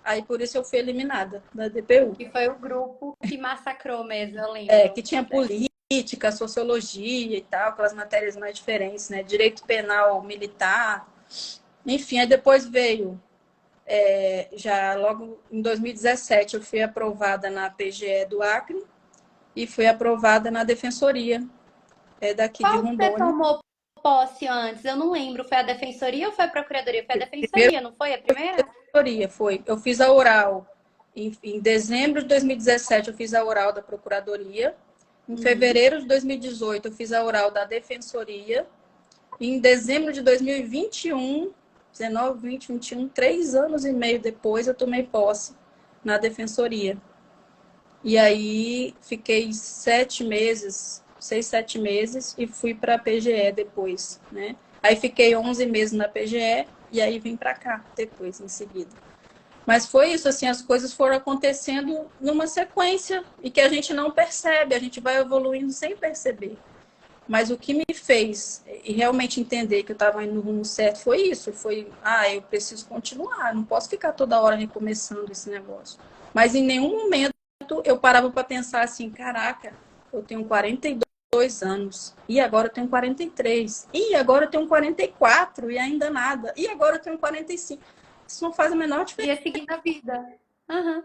Aí por isso eu fui eliminada da DPU. Que foi o grupo que massacrou mesmo, eu lembro. Que tinha política, sociologia e tal, aquelas matérias mais diferentes, né? Direito penal militar. Enfim, aí depois veio, já logo em 2017, eu fui aprovada na PGE do Acre e fui aprovada na Defensoria daqui de Qual que você Rondônia. tomou posse antes? Eu não lembro. Foi a Defensoria ou foi a Procuradoria? Foi a Primeiro, Defensoria, não foi a primeira? Defensoria foi. Eu fiz a oral em dezembro de 2017, eu fiz a oral da Procuradoria. Em fevereiro de 2018, eu fiz a oral da Defensoria. E em dezembro de 2021, 19, 20, 21, 3 anos e meio depois, eu tomei posse na Defensoria. E aí fiquei 7 meses, 6, 7 meses, e fui para a PGE depois, né? Aí fiquei 11 meses na PGE e aí vim para cá depois, em seguida. Mas foi isso, assim, as coisas foram acontecendo numa sequência e que a gente não percebe, a gente vai evoluindo sem perceber. Mas o que me fez realmente entender que eu estava indo no rumo certo foi isso, eu preciso continuar, não posso ficar toda hora recomeçando esse negócio. Mas em nenhum momento eu parava para pensar assim, caraca, eu tenho 42 anos, e agora eu tenho 43, e agora eu tenho 44 e ainda nada, e agora eu tenho 45. Isso não faz a menor diferença. Ia seguir na vida. Uhum.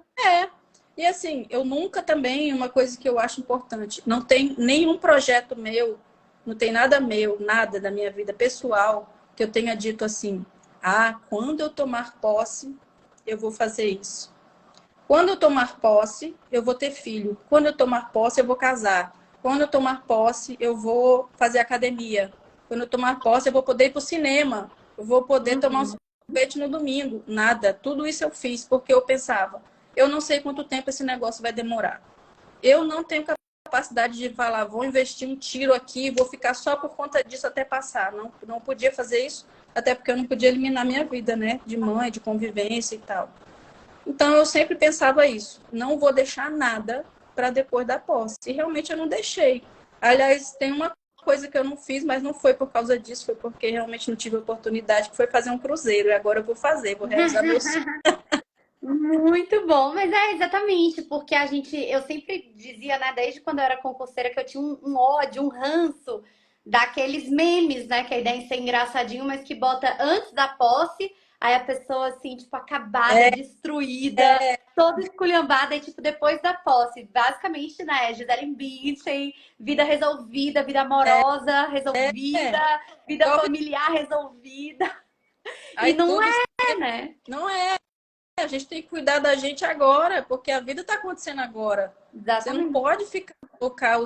E assim, eu nunca também, uma coisa que eu acho importante, não tem nenhum projeto meu, não tem nada meu, nada da minha vida pessoal, que eu tenha dito assim, quando eu tomar posse, eu vou fazer isso. Quando eu tomar posse, eu vou ter filho. Quando eu tomar posse, eu vou casar. Quando eu tomar posse, eu vou fazer academia. Quando eu tomar posse, eu vou poder ir para o cinema. Eu vou poder tomar um Uhum. sorvete no domingo. Nada. Tudo isso eu fiz porque eu pensava, eu não sei quanto tempo esse negócio vai demorar. Eu não tenho capacidade de falar, vou investir um tiro aqui, vou ficar só por conta disso até passar. Não, não podia fazer isso, até porque eu não podia eliminar minha vida, né? De mãe, de convivência e tal. Então eu sempre pensava isso, não vou deixar nada para depois da posse. E realmente eu não deixei. Aliás, tem uma coisa que eu não fiz, mas não foi por causa disso, foi porque realmente não tive oportunidade, que foi fazer um cruzeiro. E agora eu vou fazer, vou realizar meu sonho. Muito bom, mas é exatamente, porque eu sempre dizia, né, desde quando eu era concurseira, que eu tinha um ódio, um ranço daqueles memes, né, que a ideia é ser engraçadinho, mas que bota antes da posse, aí a pessoa assim, tipo, acabada, destruída, toda esculhambada, e tipo, depois da posse, basicamente, né, Gisele Bündchen, vida resolvida, vida amorosa resolvida, É, vida corre familiar resolvida, e aí não tudo. é, né? Não é. A gente tem que cuidar da gente agora, porque a vida está acontecendo agora. Você não Exatamente. pode ficar colocar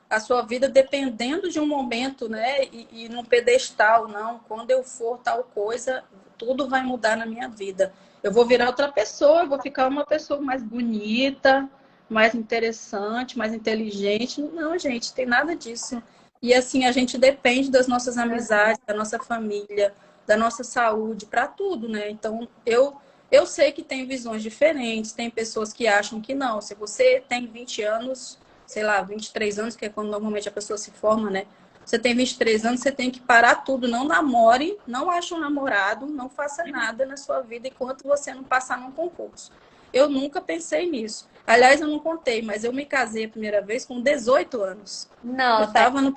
a sua vida dependendo de um momento, né? E num pedestal, não. Quando eu for tal coisa, tudo vai mudar na minha vida. Eu vou virar outra pessoa, eu vou ficar uma pessoa mais bonita, mais interessante, mais inteligente. Não, gente, tem nada disso. E assim, a gente depende das nossas amizades, da nossa família, da nossa saúde, para tudo, né? Então, eu sei que tem visões diferentes, tem pessoas que acham que não. Se você tem 20 anos, sei lá, 23 anos, que é quando normalmente a pessoa se forma, né? Você tem 23 anos, você tem que parar tudo. Não namore, não ache um namorado, não faça nada na sua vida enquanto você não passar num concurso. Eu nunca pensei nisso. Aliás, eu não contei, mas eu me casei a primeira vez com 18 anos. Eu Nossa, estava na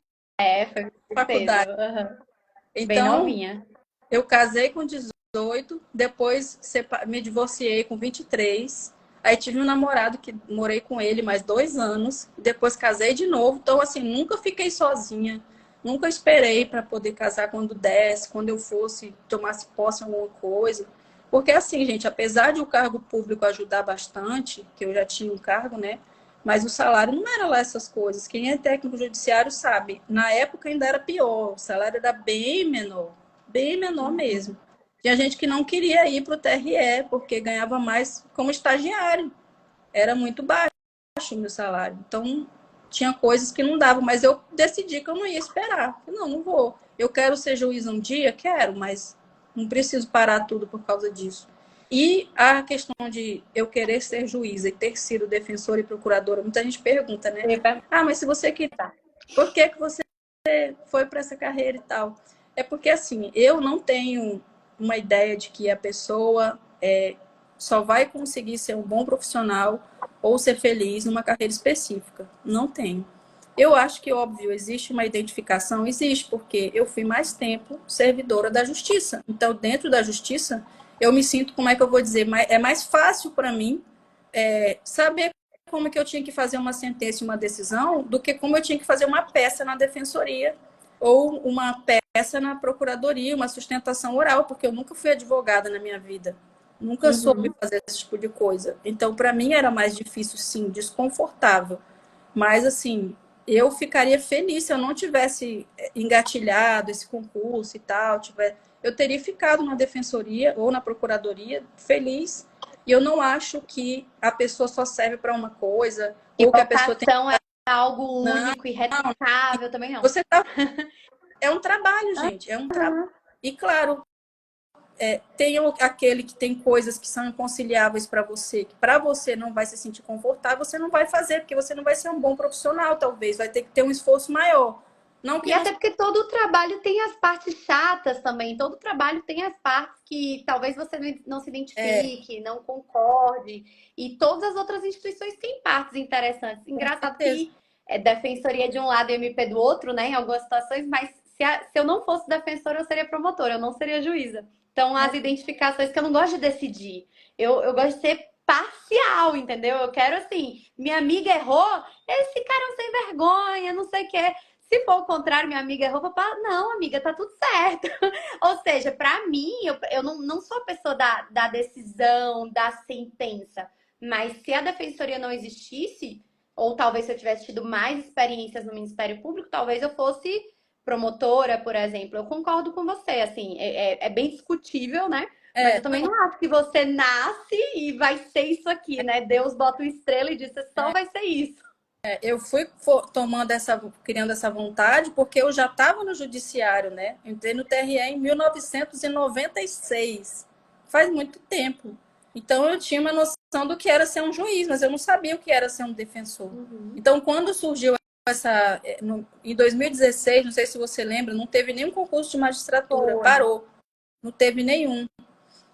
foi muito cedo. faculdade. Aham. Bem Então, novinha. eu casei com 18, depois me divorciei com 23. Aí tive um namorado que morei com ele mais 2 anos. Depois casei de novo. Então, assim, nunca fiquei sozinha. Nunca esperei para poder casar quando desse, quando eu fosse, tomasse posse em alguma coisa. Porque, assim, gente, apesar de o cargo público ajudar bastante, que eu já tinha um cargo, né? Mas o salário não era lá essas coisas. Quem é técnico judiciário sabe. Na época ainda era pior. O salário era bem menor mesmo. Tinha gente que não queria ir para o TRE porque ganhava mais como estagiário. Era muito baixo o meu salário. Então, tinha coisas que não davam, mas eu decidi que eu não ia esperar. Não, não vou. Eu quero ser juiz um dia? Quero, mas não preciso parar tudo por causa disso. E a questão de eu querer ser juíza e ter sido defensora e procuradora, muita gente pergunta, né? Epa. Ah, mas se você quer, por que você foi para essa carreira e tal? É porque, assim, eu não tenho uma ideia de que a pessoa só vai conseguir ser um bom profissional ou ser feliz numa carreira específica. Não tenho. Eu acho que, óbvio, existe uma identificação, existe, porque eu fui mais tempo servidora da justiça. Então, dentro da justiça, eu me sinto, como é que eu vou dizer, é mais fácil para mim saber como que eu tinha que fazer uma sentença e uma decisão do que como eu tinha que fazer uma peça na defensoria ou uma peça na procuradoria, uma sustentação oral, porque eu nunca fui advogada na minha vida. Nunca soube Uhum. fazer esse tipo de coisa. Então, para mim era mais difícil, sim, desconfortável. Mas, assim, eu ficaria feliz se eu não tivesse engatilhado esse concurso e tal. Eu teria ficado na defensoria ou na procuradoria feliz. E eu não acho que a pessoa só serve para uma coisa E ou que a pessoa tem. vocação é algo Não, único, irretocável, também não. você tá. É um trabalho, gente. É um trabalho. Uhum. E, claro, tem aquele que tem coisas que são inconciliáveis para você, que para você não vai se sentir confortável, você não vai fazer, porque você não vai ser um bom profissional, talvez. Vai ter que ter um esforço maior. Não E que não. até porque todo o trabalho tem as partes chatas também. Todo trabalho tem as partes que talvez você não se identifique, não concorde. E todas as outras instituições têm partes interessantes. Com Engraçado certeza. que é defensoria de um lado e MP do outro, né? Em algumas situações, mas se eu não fosse defensora, eu seria promotora, eu não seria juíza. Então, as identificações que eu não gosto de decidir. Eu gosto de ser parcial, entendeu? Eu quero assim, minha amiga errou, eles ficaram sem vergonha, não sei o quê. Se for o contrário, minha amiga errou, papai, não, amiga, tá tudo certo. Ou seja, pra mim, eu não sou a pessoa da decisão, da sentença. Mas se a defensoria não existisse, ou talvez se eu tivesse tido mais experiências no Ministério Público, talvez eu fosse promotora, por exemplo. Eu concordo com você, assim, é bem discutível, né? Mas eu também Não, não acho que você nasce e vai ser isso aqui, né? Deus bota uma estrela e diz, você só vai ser isso. eu fui criando essa vontade porque eu já estava no judiciário, né? Eu entrei no TRE em 1996. Faz muito tempo. Então eu tinha uma noção do que era ser um juiz, mas eu não sabia o que era ser um defensor. Uhum. Então, quando surgiu em 2016, não sei se você lembra, não teve nenhum concurso de magistratura, Foi. parou, não teve nenhum.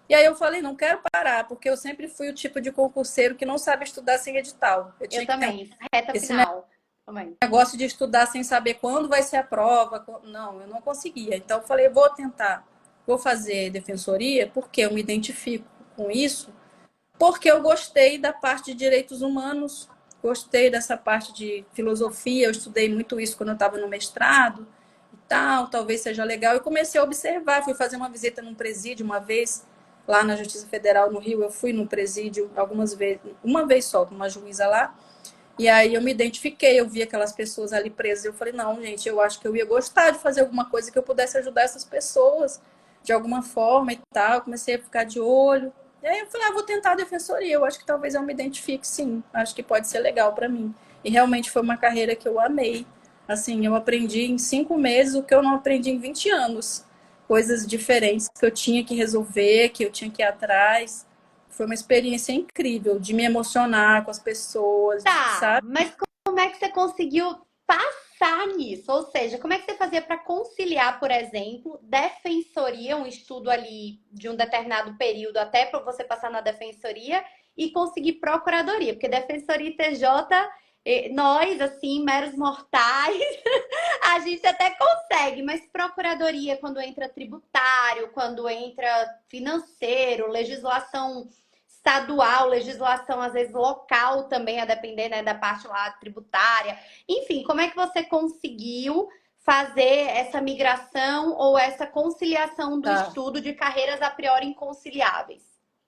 E aí eu falei, não quero parar, porque eu sempre fui o tipo de concurseiro que não sabe estudar sem edital. Eu Eu tinha que ter também, reta esse final. Também. negócio de estudar sem saber quando vai ser a prova. Não, eu não conseguia. Então eu falei, vou tentar, vou fazer defensoria, porque eu me identifico com isso, porque eu gostei da parte de direitos humanos, gostei dessa parte de filosofia, eu estudei muito isso quando eu estava no mestrado e tal, talvez seja legal. E comecei a observar, fui fazer uma visita num presídio uma vez, lá na Justiça Federal no Rio, eu fui num presídio algumas vezes, uma vez só, com uma juíza lá, e aí eu me identifiquei, eu vi aquelas pessoas ali presas, eu falei, não, gente, eu acho que eu ia gostar de fazer alguma coisa que eu pudesse ajudar essas pessoas de alguma forma e tal. Eu comecei a ficar de olho. E aí eu falei, vou tentar a defensoria, eu acho que talvez eu me identifique, sim. Acho que pode ser legal para mim. E realmente foi uma carreira que eu amei. Assim, eu aprendi em 5 meses o que eu não aprendi em 20 anos. Coisas diferentes que eu tinha que resolver, que eu tinha que ir atrás. Foi uma experiência incrível de me emocionar com as pessoas, Tá, sabe? mas como é que você conseguiu passar nisso? Ou seja, como é que você fazia para conciliar, por exemplo, defensoria, um estudo ali de um determinado período até para você passar na defensoria e conseguir procuradoria? Porque defensoria e TJ, nós, assim, meros mortais, a gente até consegue, mas procuradoria, quando entra tributário, quando entra financeiro, legislação estadual, legislação às vezes local também, a depender, né, da parte lá tributária. Enfim, como é que você conseguiu fazer essa migração ou essa conciliação do Tá. estudo de carreiras a priori inconciliáveis?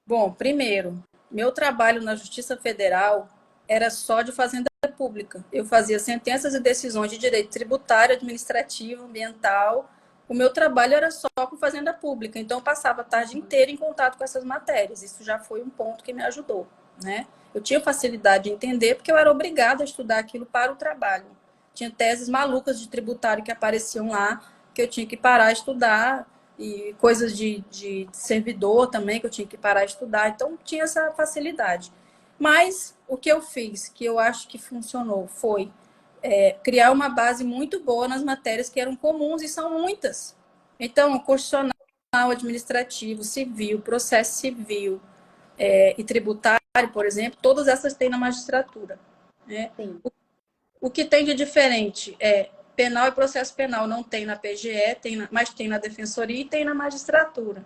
Bom, primeiro, meu trabalho na Justiça Federal era só de fazenda pública. Eu fazia sentenças e decisões de direito tributário, administrativo, ambiental. O meu trabalho era só com fazenda pública, então eu passava a tarde inteira em contato com essas matérias. Isso já foi um ponto que me ajudou, né? Eu tinha facilidade de entender porque eu era obrigada a estudar aquilo para o trabalho. Tinha teses malucas de tributário que apareciam lá, que eu tinha que parar a estudar, e coisas de servidor também, que eu tinha que parar de estudar. Então, tinha essa facilidade. Mas o que eu fiz, que eu acho que funcionou, foi criar uma base muito boa nas matérias que eram comuns, e são muitas. Então, constitucional, administrativo, civil, processo civil e tributário, por exemplo, todas essas têm na magistratura, né? Sim. O que tem de diferente é penal e processo penal não tem na PGE, mas tem na defensoria e tem na magistratura.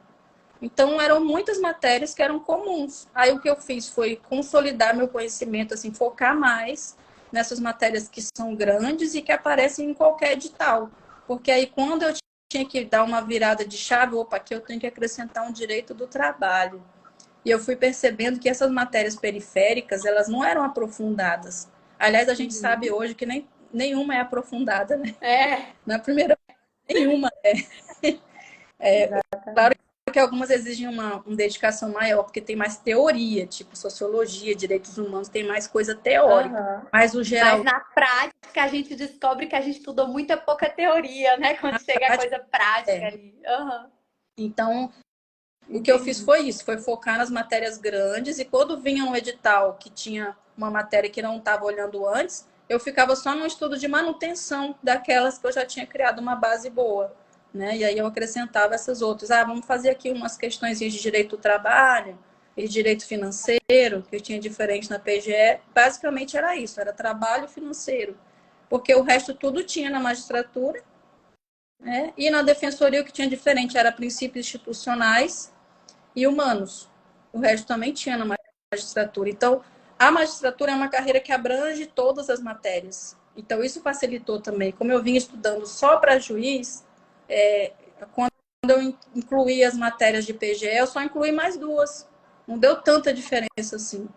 Então, eram muitas matérias que eram comuns. Aí, o que eu fiz foi consolidar meu conhecimento, assim, focar mais nessas matérias que são grandes e que aparecem em qualquer edital. Porque aí, quando eu tinha que dar uma virada de chave, opa, aqui eu tenho que acrescentar um direito do trabalho. E eu fui percebendo que essas matérias periféricas, elas não eram aprofundadas. Aliás, a gente sabe Uhum. hoje que nenhuma é aprofundada, né? É, Na primeira, nenhuma. Claro exatamente. que algumas exigem uma dedicação maior, porque tem mais teoria, tipo sociologia, direitos humanos, tem mais coisa teórica. Uhum. Mas o Mas geral, na prática a gente descobre que a gente estudou muita pouca teoria, né? Quando na chega a prática, coisa prática é. ali. Uhum. Então, o que eu fiz Entendi. foi isso, foi focar nas matérias grandes, e quando vinha um edital que tinha uma matéria que não estava olhando antes, eu ficava só no estudo de manutenção daquelas que eu já tinha criado uma base boa, né? E aí eu acrescentava essas outras. Vamos fazer aqui umas questões de direito do trabalho e de direito financeiro, que eu tinha diferente na PGE. Basicamente era isso, era trabalho financeiro, porque o resto tudo tinha na magistratura, né? E na defensoria o que tinha diferente era princípios institucionais e humanos. O resto também tinha na magistratura. Então, a magistratura é uma carreira que abrange todas as matérias. Então, isso facilitou também. Como eu vinha estudando só para juiz, quando eu incluí as matérias de PGE, eu só incluí mais duas. Não deu tanta diferença assim.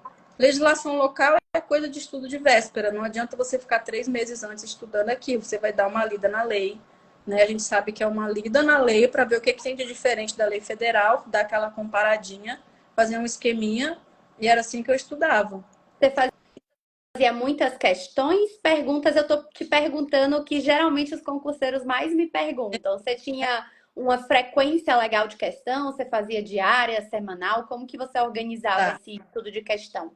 Legislação local é coisa de estudo de véspera. Não adianta você ficar 3 meses antes estudando aqui. Você vai dar uma lida na lei. Né? A gente sabe que é uma lida na lei para ver o que tem de diferente da lei federal, dar aquela comparadinha, fazer um esqueminha. E era assim que eu estudava. Você fazia muitas questões, perguntas. Eu tô te perguntando o que geralmente os concurseiros mais me perguntam. Você tinha uma frequência legal de questão? Você fazia diária, semanal? Como que você organizava Tá, esse estudo de questão?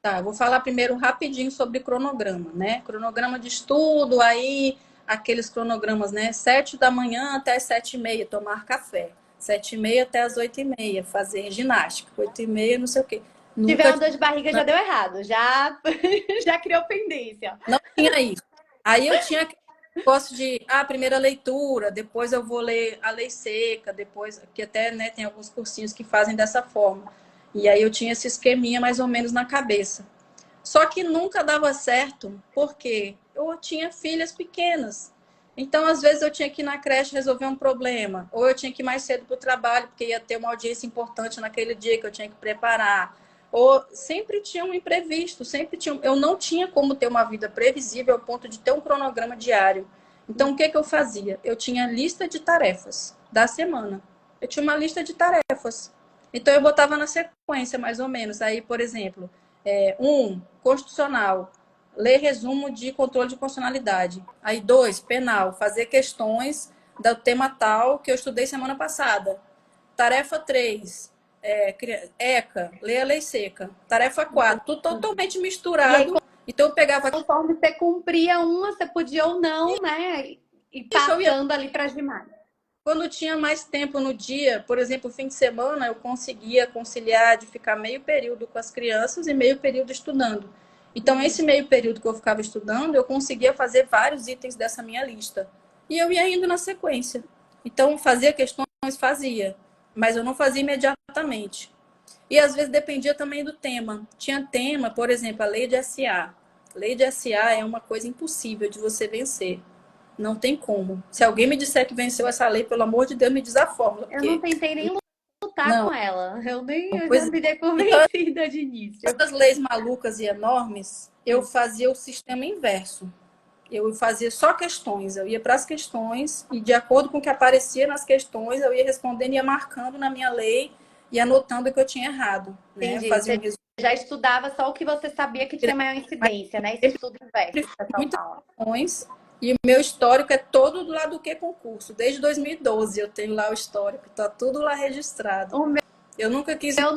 tá. Vou falar primeiro rapidinho sobre cronograma, né? Cronograma de estudo, aí aqueles cronogramas, né? 7 da manhã até as 7h30, tomar café. 7h30 até as 8h30, fazer ginástica. 8h30, não sei o quê. Se tiver Nunca uma dor de barriga, já deu errado. Já, já criou pendência. não tinha isso. Aí eu tinha aquele negócio de, primeira leitura, depois eu vou ler a lei seca, depois, que até, né, tem alguns cursinhos que fazem dessa forma. E aí eu tinha esse esqueminha mais ou menos na cabeça. Só que nunca dava certo, porque eu tinha filhas pequenas. Então, às vezes, eu tinha que ir na creche resolver um problema, ou eu tinha que ir mais cedo para o trabalho, porque ia ter uma audiência importante naquele dia que eu tinha que preparar. Ou sempre tinha um imprevisto, sempre tinha. Eu não tinha como ter uma vida previsível ao ponto de ter um cronograma diário. Então, o que eu fazia? Eu tinha lista de tarefas da semana. Eu tinha uma lista de tarefas. Então, eu botava na sequência, mais ou menos. Aí, por exemplo, constitucional, ler resumo de controle de constitucionalidade. Aí, 2, penal, fazer questões do tema tal que eu estudei semana passada. Tarefa 3, ECA, ler a lei seca. Tarefa 4, tudo totalmente E aí, misturado. Então, eu pegava aqui, conforme você cumpria uma, você podia ou não, né? E eu ia. passando ali para as demais. Quando tinha mais tempo no dia, por exemplo, fim de semana, eu conseguia conciliar de ficar meio período com as crianças e meio período estudando. Então, esse meio período que eu ficava estudando, eu conseguia fazer vários itens dessa minha lista. E eu ia indo na sequência. Então, fazia questões, fazia, mas eu não fazia imediatamente. E às vezes dependia também do tema. Tinha tema, por exemplo, a lei de SA. Lei de SA é uma coisa impossível de você vencer. Não tem como. Se alguém me disser que venceu essa lei, pelo amor de Deus, me diz a fórmula, Eu não porque tentei nem lutar não. com ela. Eu já Pois é. me dei Então, convencida de início. essas leis malucas e enormes, eu fazia o sistema inverso. Eu fazia só questões. Eu ia para as questões e, de acordo com o que aparecia nas questões, eu ia respondendo, ia marcando na minha lei e anotando o que eu tinha errado. Né? Eu Entendi. fazia um Você resumo. já estudava só o que você sabia que tinha maior Mas incidência, né? Esse sempre estudo inverso que o pessoal muitas fala. questões. E o meu histórico é todo do lado do que concurso. Desde 2012 eu tenho lá o histórico. Está tudo lá registrado. O meu Eu nunca quis. eu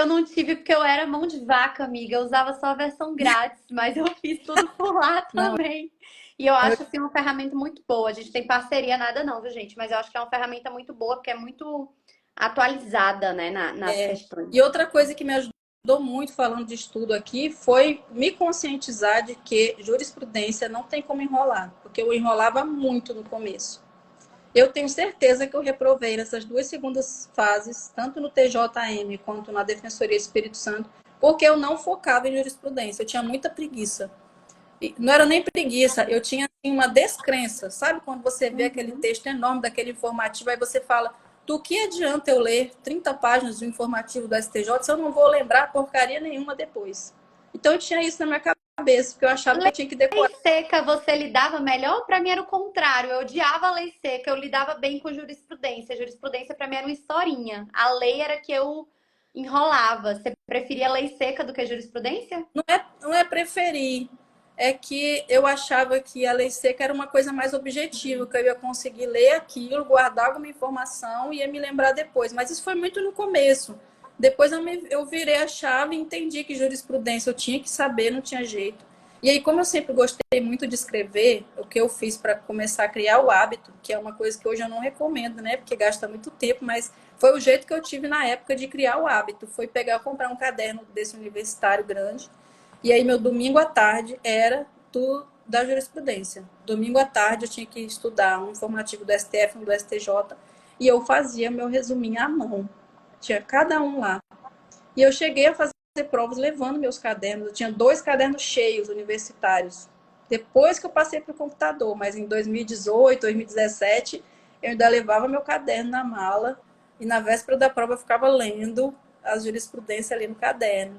não tive porque eu era mão de vaca, amiga. Eu usava só a versão grátis, mas eu fiz tudo por lá Não, também. E eu acho assim uma ferramenta muito boa. A gente tem parceria nada não, viu, gente? Mas eu acho que é uma ferramenta muito boa porque é muito atualizada, né, nas questões. e outra coisa que me ajudou muito falando de estudo aqui foi me conscientizar de que jurisprudência não tem como enrolar, porque eu enrolava muito no começo. Eu tenho certeza que eu reprovei nessas 2 segundas fases, tanto no TJM quanto na Defensoria Espírito Santo, porque eu não focava em jurisprudência, eu tinha muita preguiça. E não era nem preguiça, eu tinha assim, uma descrença. Sabe quando você vê aquele Uhum. texto enorme daquele informativo, aí você fala, do que adianta eu ler 30 páginas do informativo do STJ se eu não vou lembrar porcaria nenhuma depois? Então eu tinha isso na minha cabeça, porque eu achava que eu tinha que Lei decorar. seca você lidava melhor? Para mim era o contrário. Eu odiava a lei seca, eu lidava bem com jurisprudência. Jurisprudência para mim era uma historinha. A lei era que eu enrolava. Você preferia lei seca do que jurisprudência? Não é preferir, é que eu achava que a lei seca era uma coisa mais objetiva, que eu ia conseguir ler aquilo, guardar alguma informação e ia me lembrar depois. Mas isso foi muito no começo. Depois eu virei a chave e entendi que jurisprudência eu tinha que saber, não tinha jeito. E aí, como eu sempre gostei muito de escrever, o que eu fiz para começar a criar o hábito, que é uma coisa que hoje eu não recomendo, né? Porque gasta muito tempo, mas foi o jeito que eu tive na época de criar o hábito. Foi comprar um caderno desse universitário grande e aí, meu domingo à tarde era da jurisprudência. Domingo à tarde, eu tinha que estudar um informativo do STF, um do STJ, e eu fazia meu resuminho à mão. Tinha cada um lá. E eu cheguei a fazer provas levando meus cadernos. Eu tinha 2 cadernos cheios universitários. Depois que eu passei para o computador, mas em 2018, 2017, eu ainda levava meu caderno na mala e na véspera da prova eu ficava lendo a jurisprudência ali no caderno.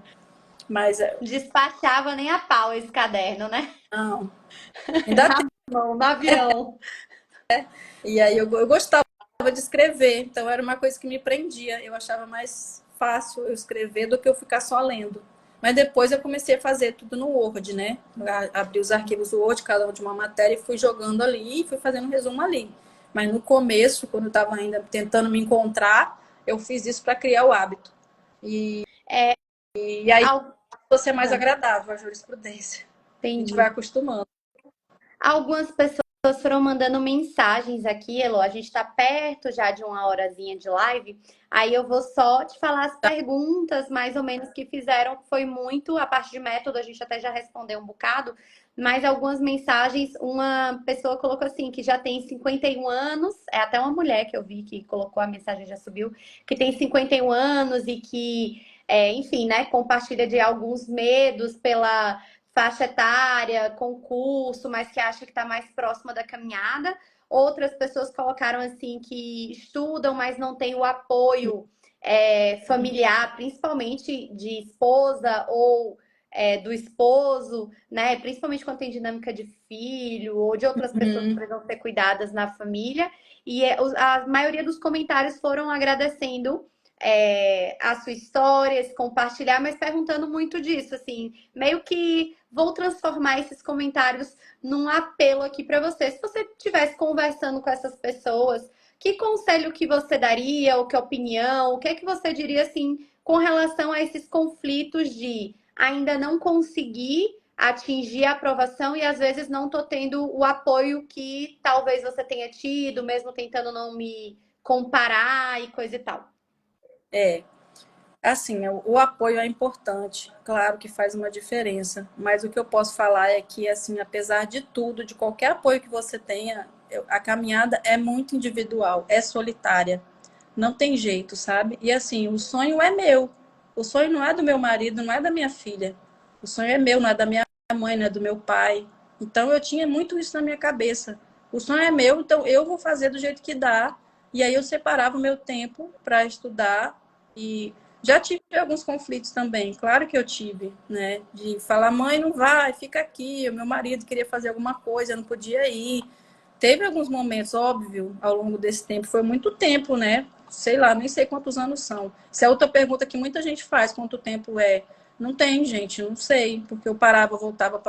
Mas Despachava nem a pau esse caderno, né? não, ainda Na mão, no avião. E aí eu gostava de escrever, então era uma coisa que me prendia. Eu achava mais fácil eu escrever do que eu ficar só lendo. Mas depois eu comecei a fazer tudo no Word, né? Abri os arquivos do Word, cada um de uma matéria, e fui jogando ali e fui fazendo um resumo ali. Mas no começo, quando eu estava ainda tentando me encontrar, eu fiz isso para criar o hábito. É, E aí al- você é mais ah, agradável a jurisprudência. A gente vai entendi. acostumando. Algumas pessoas foram mandando mensagens aqui, Elo. A gente está perto já de uma horazinha de live. Aí eu vou só te falar as perguntas, mais ou menos, que fizeram, que foi muito a parte de método, a gente até já respondeu um bocado, mas algumas mensagens, uma pessoa colocou assim, que já tem 51 anos, é até uma mulher que eu vi que colocou a mensagem, já subiu, que tem 51 anos e que, enfim, né, compartilha de alguns medos pela faixa etária, concurso, mas que acha que está mais próxima da caminhada. Outras pessoas colocaram assim que estudam, mas não tem o apoio familiar, principalmente de esposa ou do esposo, né? Principalmente quando tem dinâmica de filho ou de outras pessoas que Uhum. precisam ser cuidadas na família. E a maioria dos comentários foram agradecendo a sua história, se compartilhar, mas perguntando muito disso, assim, meio que vou transformar esses comentários num apelo aqui para você. Se você estivesse conversando com essas pessoas, que conselho que você daria, ou que opinião, o que é que você diria assim com relação a esses conflitos de ainda não conseguir atingir a aprovação e às vezes não tô tendo o apoio que talvez você tenha tido, mesmo tentando não me comparar e coisa e tal. É, assim, o apoio é importante, claro que faz uma diferença, mas o que eu posso falar é que, assim, apesar de tudo, de qualquer apoio que você tenha, a caminhada é muito individual, é solitária, não tem jeito, sabe? E assim, o sonho é meu, o sonho não é do meu marido, não é da minha filha, o sonho é meu, não é da minha mãe, não é do meu pai. Então eu tinha muito isso na minha cabeça. O sonho é meu, então eu vou fazer do jeito que dá. E aí eu separava o meu tempo para estudar e já tive alguns conflitos também, claro que eu tive, né? De falar, mãe, não vai, fica aqui. O meu marido queria fazer alguma coisa, eu não podia ir. Teve alguns momentos, óbvio, ao longo desse tempo, foi muito tempo, né? Sei lá, nem sei quantos anos são. Essa é outra pergunta que muita gente faz, quanto tempo é? Não tem, gente, não sei, porque eu parava, voltava,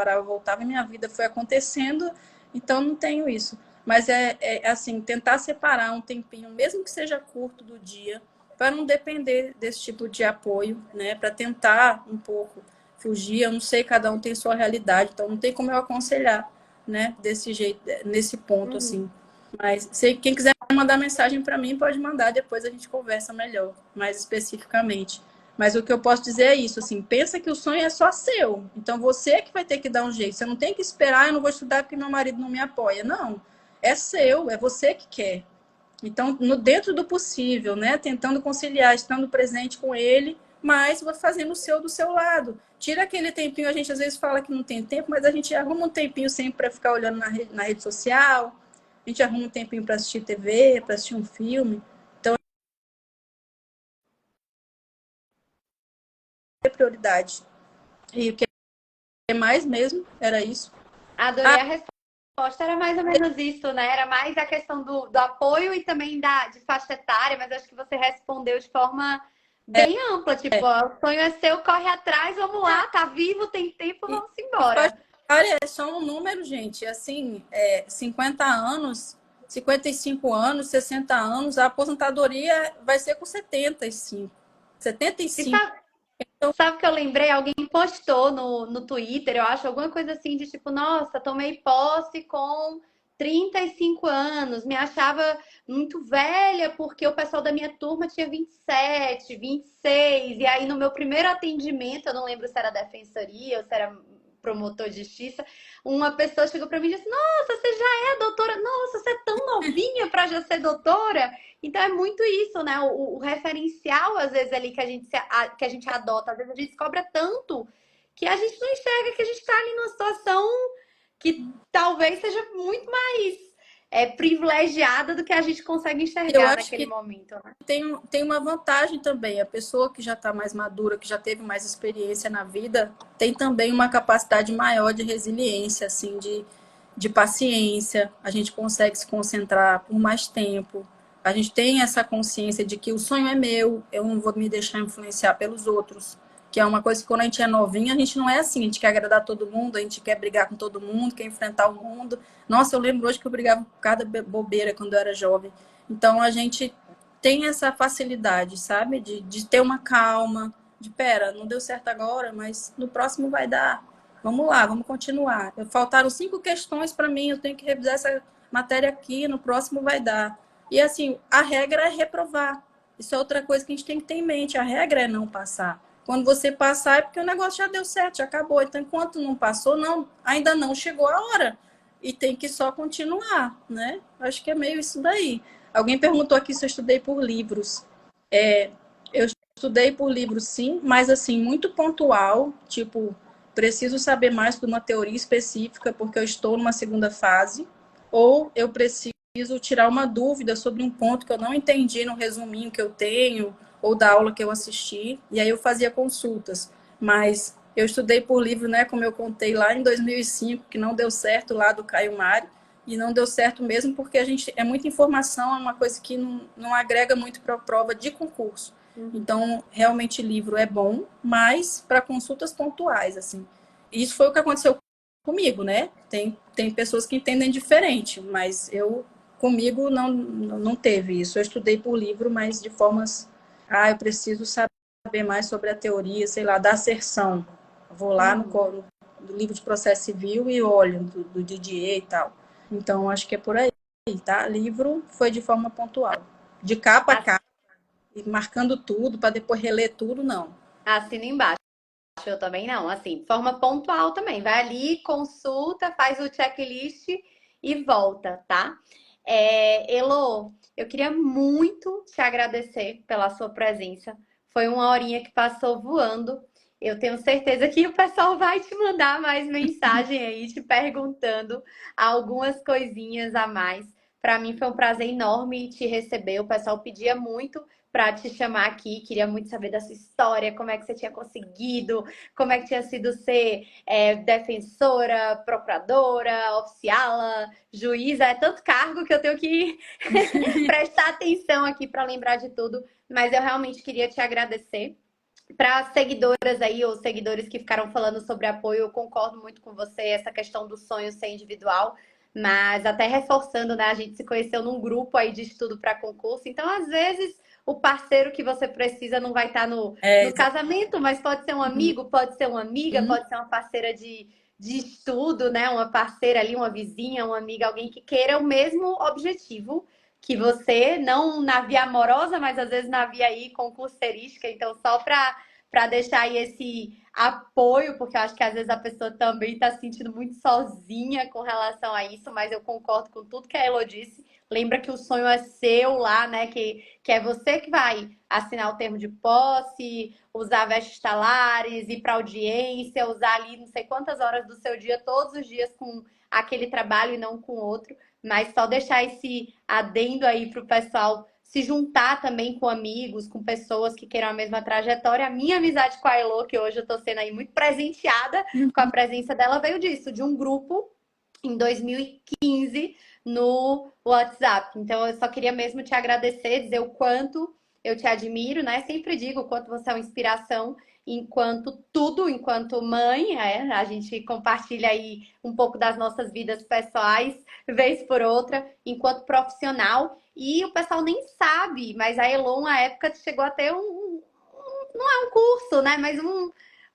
e minha vida foi acontecendo, então não tenho isso. Mas é assim, tentar separar um tempinho, mesmo que seja curto do dia, para não depender desse tipo de apoio, né? Para tentar um pouco fugir. Eu não sei, cada um tem sua realidade, então não tem como eu aconselhar, né? Desse jeito, nesse ponto Uhum. assim. Mas se quem quiser mandar mensagem para mim, pode mandar, depois a gente conversa melhor, mais especificamente. Mas o que eu posso dizer é isso, assim, pensa que o sonho é só seu. Então você é que vai ter que dar um jeito. Você não tem que esperar, eu não vou estudar porque meu marido não me apoia. Não. É seu, é você que quer. Então, no, dentro do possível, né? Tentando conciliar, estando presente com ele, mas fazendo o seu do seu lado. Tira aquele tempinho, a gente às vezes fala que não tem tempo, mas a gente arruma um tempinho sempre para ficar olhando na rede social, a gente arruma um tempinho para assistir TV, para assistir um filme. Então, é prioridade. E o que é mais mesmo era isso. Adorei Ah, a resposta, era mais ou menos isso, né? Era mais a questão do apoio e também de faixa etária, mas acho que você respondeu de forma bem ampla, tipo, ó, o sonho é seu, corre atrás, vamos lá, tá vivo, tem tempo, e, vamos e faixa embora. etária é só um número, gente. Assim, 50 anos, 55 anos, 60 anos, a aposentadoria vai ser com 75. E 75. sabe que eu lembrei? Alguém postou no Twitter, eu acho, alguma coisa assim de tipo, nossa, tomei posse com 35 anos, me achava muito velha porque o pessoal da minha turma tinha 27, 26, e aí no meu primeiro atendimento, eu não lembro se era defensoria ou se era promotor de justiça, uma pessoa chegou para mim e disse: "Nossa, você já é doutora? Nossa, você é tão novinha para já ser doutora?" Então é muito isso, né? O referencial, às vezes, ali que a gente adota, às vezes a gente cobra tanto que a gente não enxerga que a gente está ali numa situação que talvez seja muito mais privilegiada do que a gente consegue Eu enxergar acho naquele que momento, né? tem uma vantagem também. A pessoa que já está mais madura, que já teve mais experiência na vida, tem também uma capacidade maior de resiliência, assim, de paciência. A gente consegue se concentrar por mais tempo. A gente tem essa consciência de que o sonho é meu, eu não vou me deixar influenciar pelos outros. Que é uma coisa que quando a gente é novinha, a gente não é assim. A gente quer agradar todo mundo, a gente quer brigar com todo mundo, quer enfrentar o mundo. Nossa, eu lembro hoje que eu brigava por cada bobeira quando eu era jovem. Então a gente tem essa facilidade, sabe? De ter uma calma, de pera, não deu certo agora, mas no próximo vai dar. Vamos lá, vamos continuar. Faltaram 5 questões para mim, eu tenho que revisar essa matéria aqui, no próximo vai dar. E assim, a regra é reprovar. Isso é outra coisa que a gente tem que ter em mente. A regra é não passar. Quando você passar é porque o negócio já deu certo, já acabou. Então, enquanto não passou, não, ainda não chegou a hora. E tem que só continuar, né? Acho que é meio isso daí. Alguém perguntou aqui se eu estudei por livros. Eu estudei por livros, sim, mas assim, muito pontual, tipo, preciso saber mais de uma teoria específica porque eu estou numa segunda fase, ou eu preciso tirar uma dúvida sobre um ponto que eu não entendi no resuminho que eu tenho, ou da aula que eu assisti, e aí eu fazia consultas. Mas eu estudei por livro, né, como eu contei lá em 2005, que não deu certo lá do Caio Mário, e não deu certo mesmo porque a gente é muita informação, é uma coisa que não agrega muito para a prova de concurso. Uhum. Então, realmente livro é bom, mas para consultas pontuais, assim. Isso foi o que aconteceu comigo, né? Tem pessoas que entendem diferente, mas comigo não teve isso. Eu estudei por livro, mas de formas, eu preciso saber mais sobre a teoria, sei lá, da asserção. Vou lá Uhum. no livro de processo civil e olho do Didier e tal. Então, acho que é por aí, tá? Livro foi de forma pontual. De capa a capa, e marcando tudo para depois reler tudo, não. Assina embaixo. Eu também não, assim, forma pontual também. Vai ali, consulta, faz o checklist e volta, tá? Elo, eu queria muito te agradecer pela sua presença. Foi uma horinha que passou voando. Eu tenho certeza que o pessoal vai te mandar mais mensagem aí, te perguntando algumas coisinhas a mais. Para mim foi um prazer enorme te receber. O pessoal pedia muito para te chamar aqui, queria muito saber da sua história, como é que você tinha conseguido, como é que tinha sido ser defensora, procuradora, oficiala, juíza, é tanto cargo que eu tenho que prestar atenção aqui para lembrar de tudo, mas eu realmente queria te agradecer. Para as seguidoras aí, ou seguidores que ficaram falando sobre apoio, eu concordo muito com você, essa questão do sonho ser individual, mas até reforçando, né? A gente se conheceu num grupo aí de estudo para concurso, então às vezes o parceiro que você precisa não vai estar no casamento, mas pode ser um amigo, pode ser uma amiga, Uhum. pode ser uma parceira de estudo, né? Uma parceira ali, uma vizinha, uma amiga, alguém que queira o mesmo objetivo que você, não na via amorosa, mas às vezes na via aí concurserística. Então, só para deixar aí esse apoio, porque eu acho que às vezes a pessoa também está se sentindo muito sozinha com relação a isso, mas eu concordo com tudo que a Elo disse. Lembra que o sonho é seu lá, né? Que é você que vai assinar o termo de posse, usar vestes talares, ir para audiência, usar ali não sei quantas horas do seu dia, todos os dias com aquele trabalho e não com outro. Mas só deixar esse adendo aí para o pessoal se juntar também com amigos, com pessoas que queiram a mesma trajetória. A minha amizade com a Elo, que hoje eu estou sendo aí muito presenteada com a presença dela, veio disso, de um grupo em 2015 no WhatsApp. Então, eu só queria mesmo te agradecer, dizer o quanto eu te admiro, né? Sempre digo o quanto você é uma inspiração enquanto tudo, enquanto mãe, a gente compartilha aí um pouco das nossas vidas pessoais, vez por outra, enquanto profissional. E o pessoal nem sabe, mas a Elon, na época, chegou a ter não é um curso, né? Mas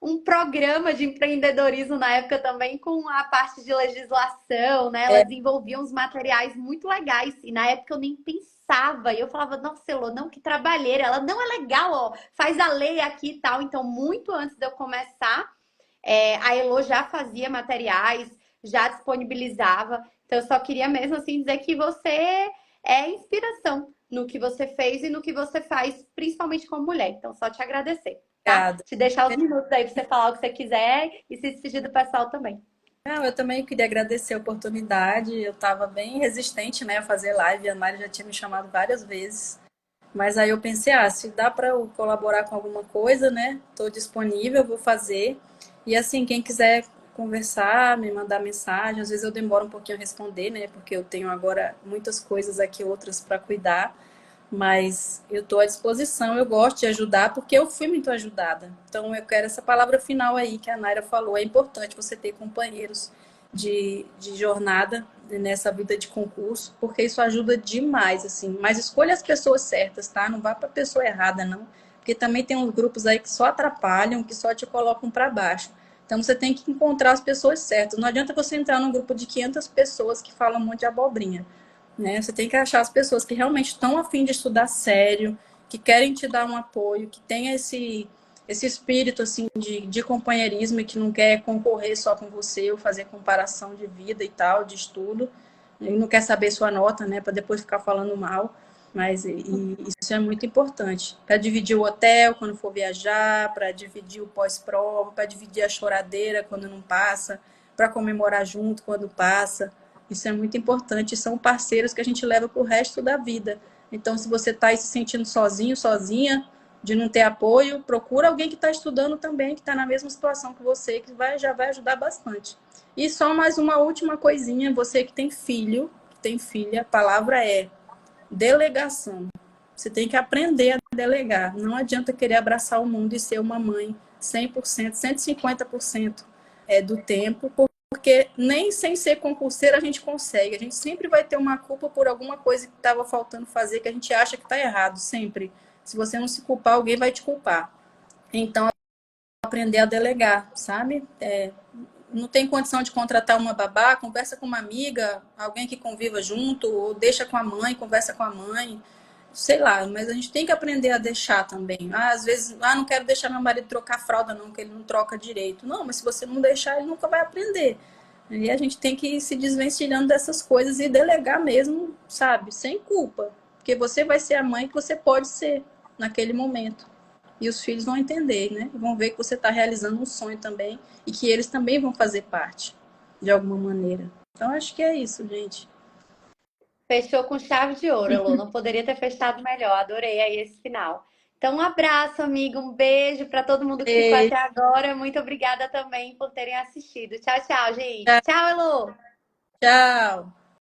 um programa de empreendedorismo na época também com a parte de legislação, né? Ela desenvolvia uns materiais muito legais e na época eu nem pensava. E eu falava, nossa, Elô, não, que trabalheira. Ela, não, é legal, ó, faz a lei aqui e tal. Então, muito antes de eu começar, a Elo já fazia materiais, já disponibilizava. Então, eu só queria mesmo assim dizer que você é inspiração no que você fez e no que você faz, principalmente como mulher. Então, só te agradecer, tá? Obrigada. Te deixar os minutos aí para você falar o que você quiser e se despedir do pessoal também. Não, eu também queria agradecer a oportunidade. Eu estava bem resistente, né, a fazer live. A Mari já tinha me chamado várias vezes. Mas aí eu pensei, se dá para eu colaborar com alguma coisa, né? Estou disponível, vou fazer. E assim, quem quiser conversar, me mandar mensagem, às vezes eu demoro um pouquinho a responder, né? Porque eu tenho agora muitas coisas aqui, outras para cuidar. Mas eu estou à disposição, eu gosto de ajudar porque eu fui muito ajudada. Então eu quero essa palavra final aí que a Naira falou. É importante você ter companheiros de jornada nessa vida de concurso, porque isso ajuda demais, assim. Mas escolha as pessoas certas, tá? Não vá para a pessoa errada, não. Porque também tem uns grupos aí que só atrapalham, que só te colocam para baixo. Então você tem que encontrar as pessoas certas. Não adianta você entrar num grupo de 500 pessoas que falam um monte de abobrinha, né? Você tem que achar as pessoas que realmente estão a fim de estudar sério, que querem te dar um apoio, que tem esse espírito assim de companheirismo e que não quer concorrer só com você ou fazer comparação de vida e tal, de estudo, e não quer saber sua nota, né, para depois ficar falando mal. Mas isso é muito importante para dividir o hotel quando for viajar, para dividir o pós-prova, para dividir a choradeira quando não passa, para comemorar junto quando passa. Isso é muito importante. São parceiros que a gente leva para o resto da vida. Então, se você está se sentindo sozinho, sozinha, de não ter apoio, procura alguém que está estudando também, que está na mesma situação que você, que já vai ajudar bastante. E só mais uma última coisinha, você que tem filho, que tem filha, a palavra é delegação. Você tem que aprender a delegar. Não adianta querer abraçar o mundo e ser uma mãe 100%, 150% do tempo, porque nem sem ser concurseira a gente consegue. A gente sempre vai ter uma culpa por alguma coisa que estava faltando fazer, que a gente acha que está errado, sempre. Se você não se culpar, alguém vai te culpar. Então, aprender a delegar, sabe? Não tem condição de contratar uma babá, conversa com uma amiga, alguém que conviva junto, ou deixa com a mãe, conversa com a mãe, sei lá, mas a gente tem que aprender a deixar também. Às vezes, não quero deixar meu marido trocar fralda, não, que ele não troca direito. Não, mas se você não deixar, ele nunca vai aprender. E a gente tem que ir se desvencilhando dessas coisas e delegar mesmo, sabe? Sem culpa. Porque você vai ser a mãe que você pode ser naquele momento. E os filhos vão entender, né? Vão ver que você está realizando um sonho também e que eles também vão fazer parte, de alguma maneira. Então, acho que é isso, gente. Fechou com chave de ouro, Elô. Não poderia ter fechado melhor. Adorei aí esse final. Então, um abraço, amigo. Um beijo para todo mundo que ficou E até agora. Muito obrobrigada também por terem assistido. Tchau, tchau, gente. Tchau, Elô. tchau.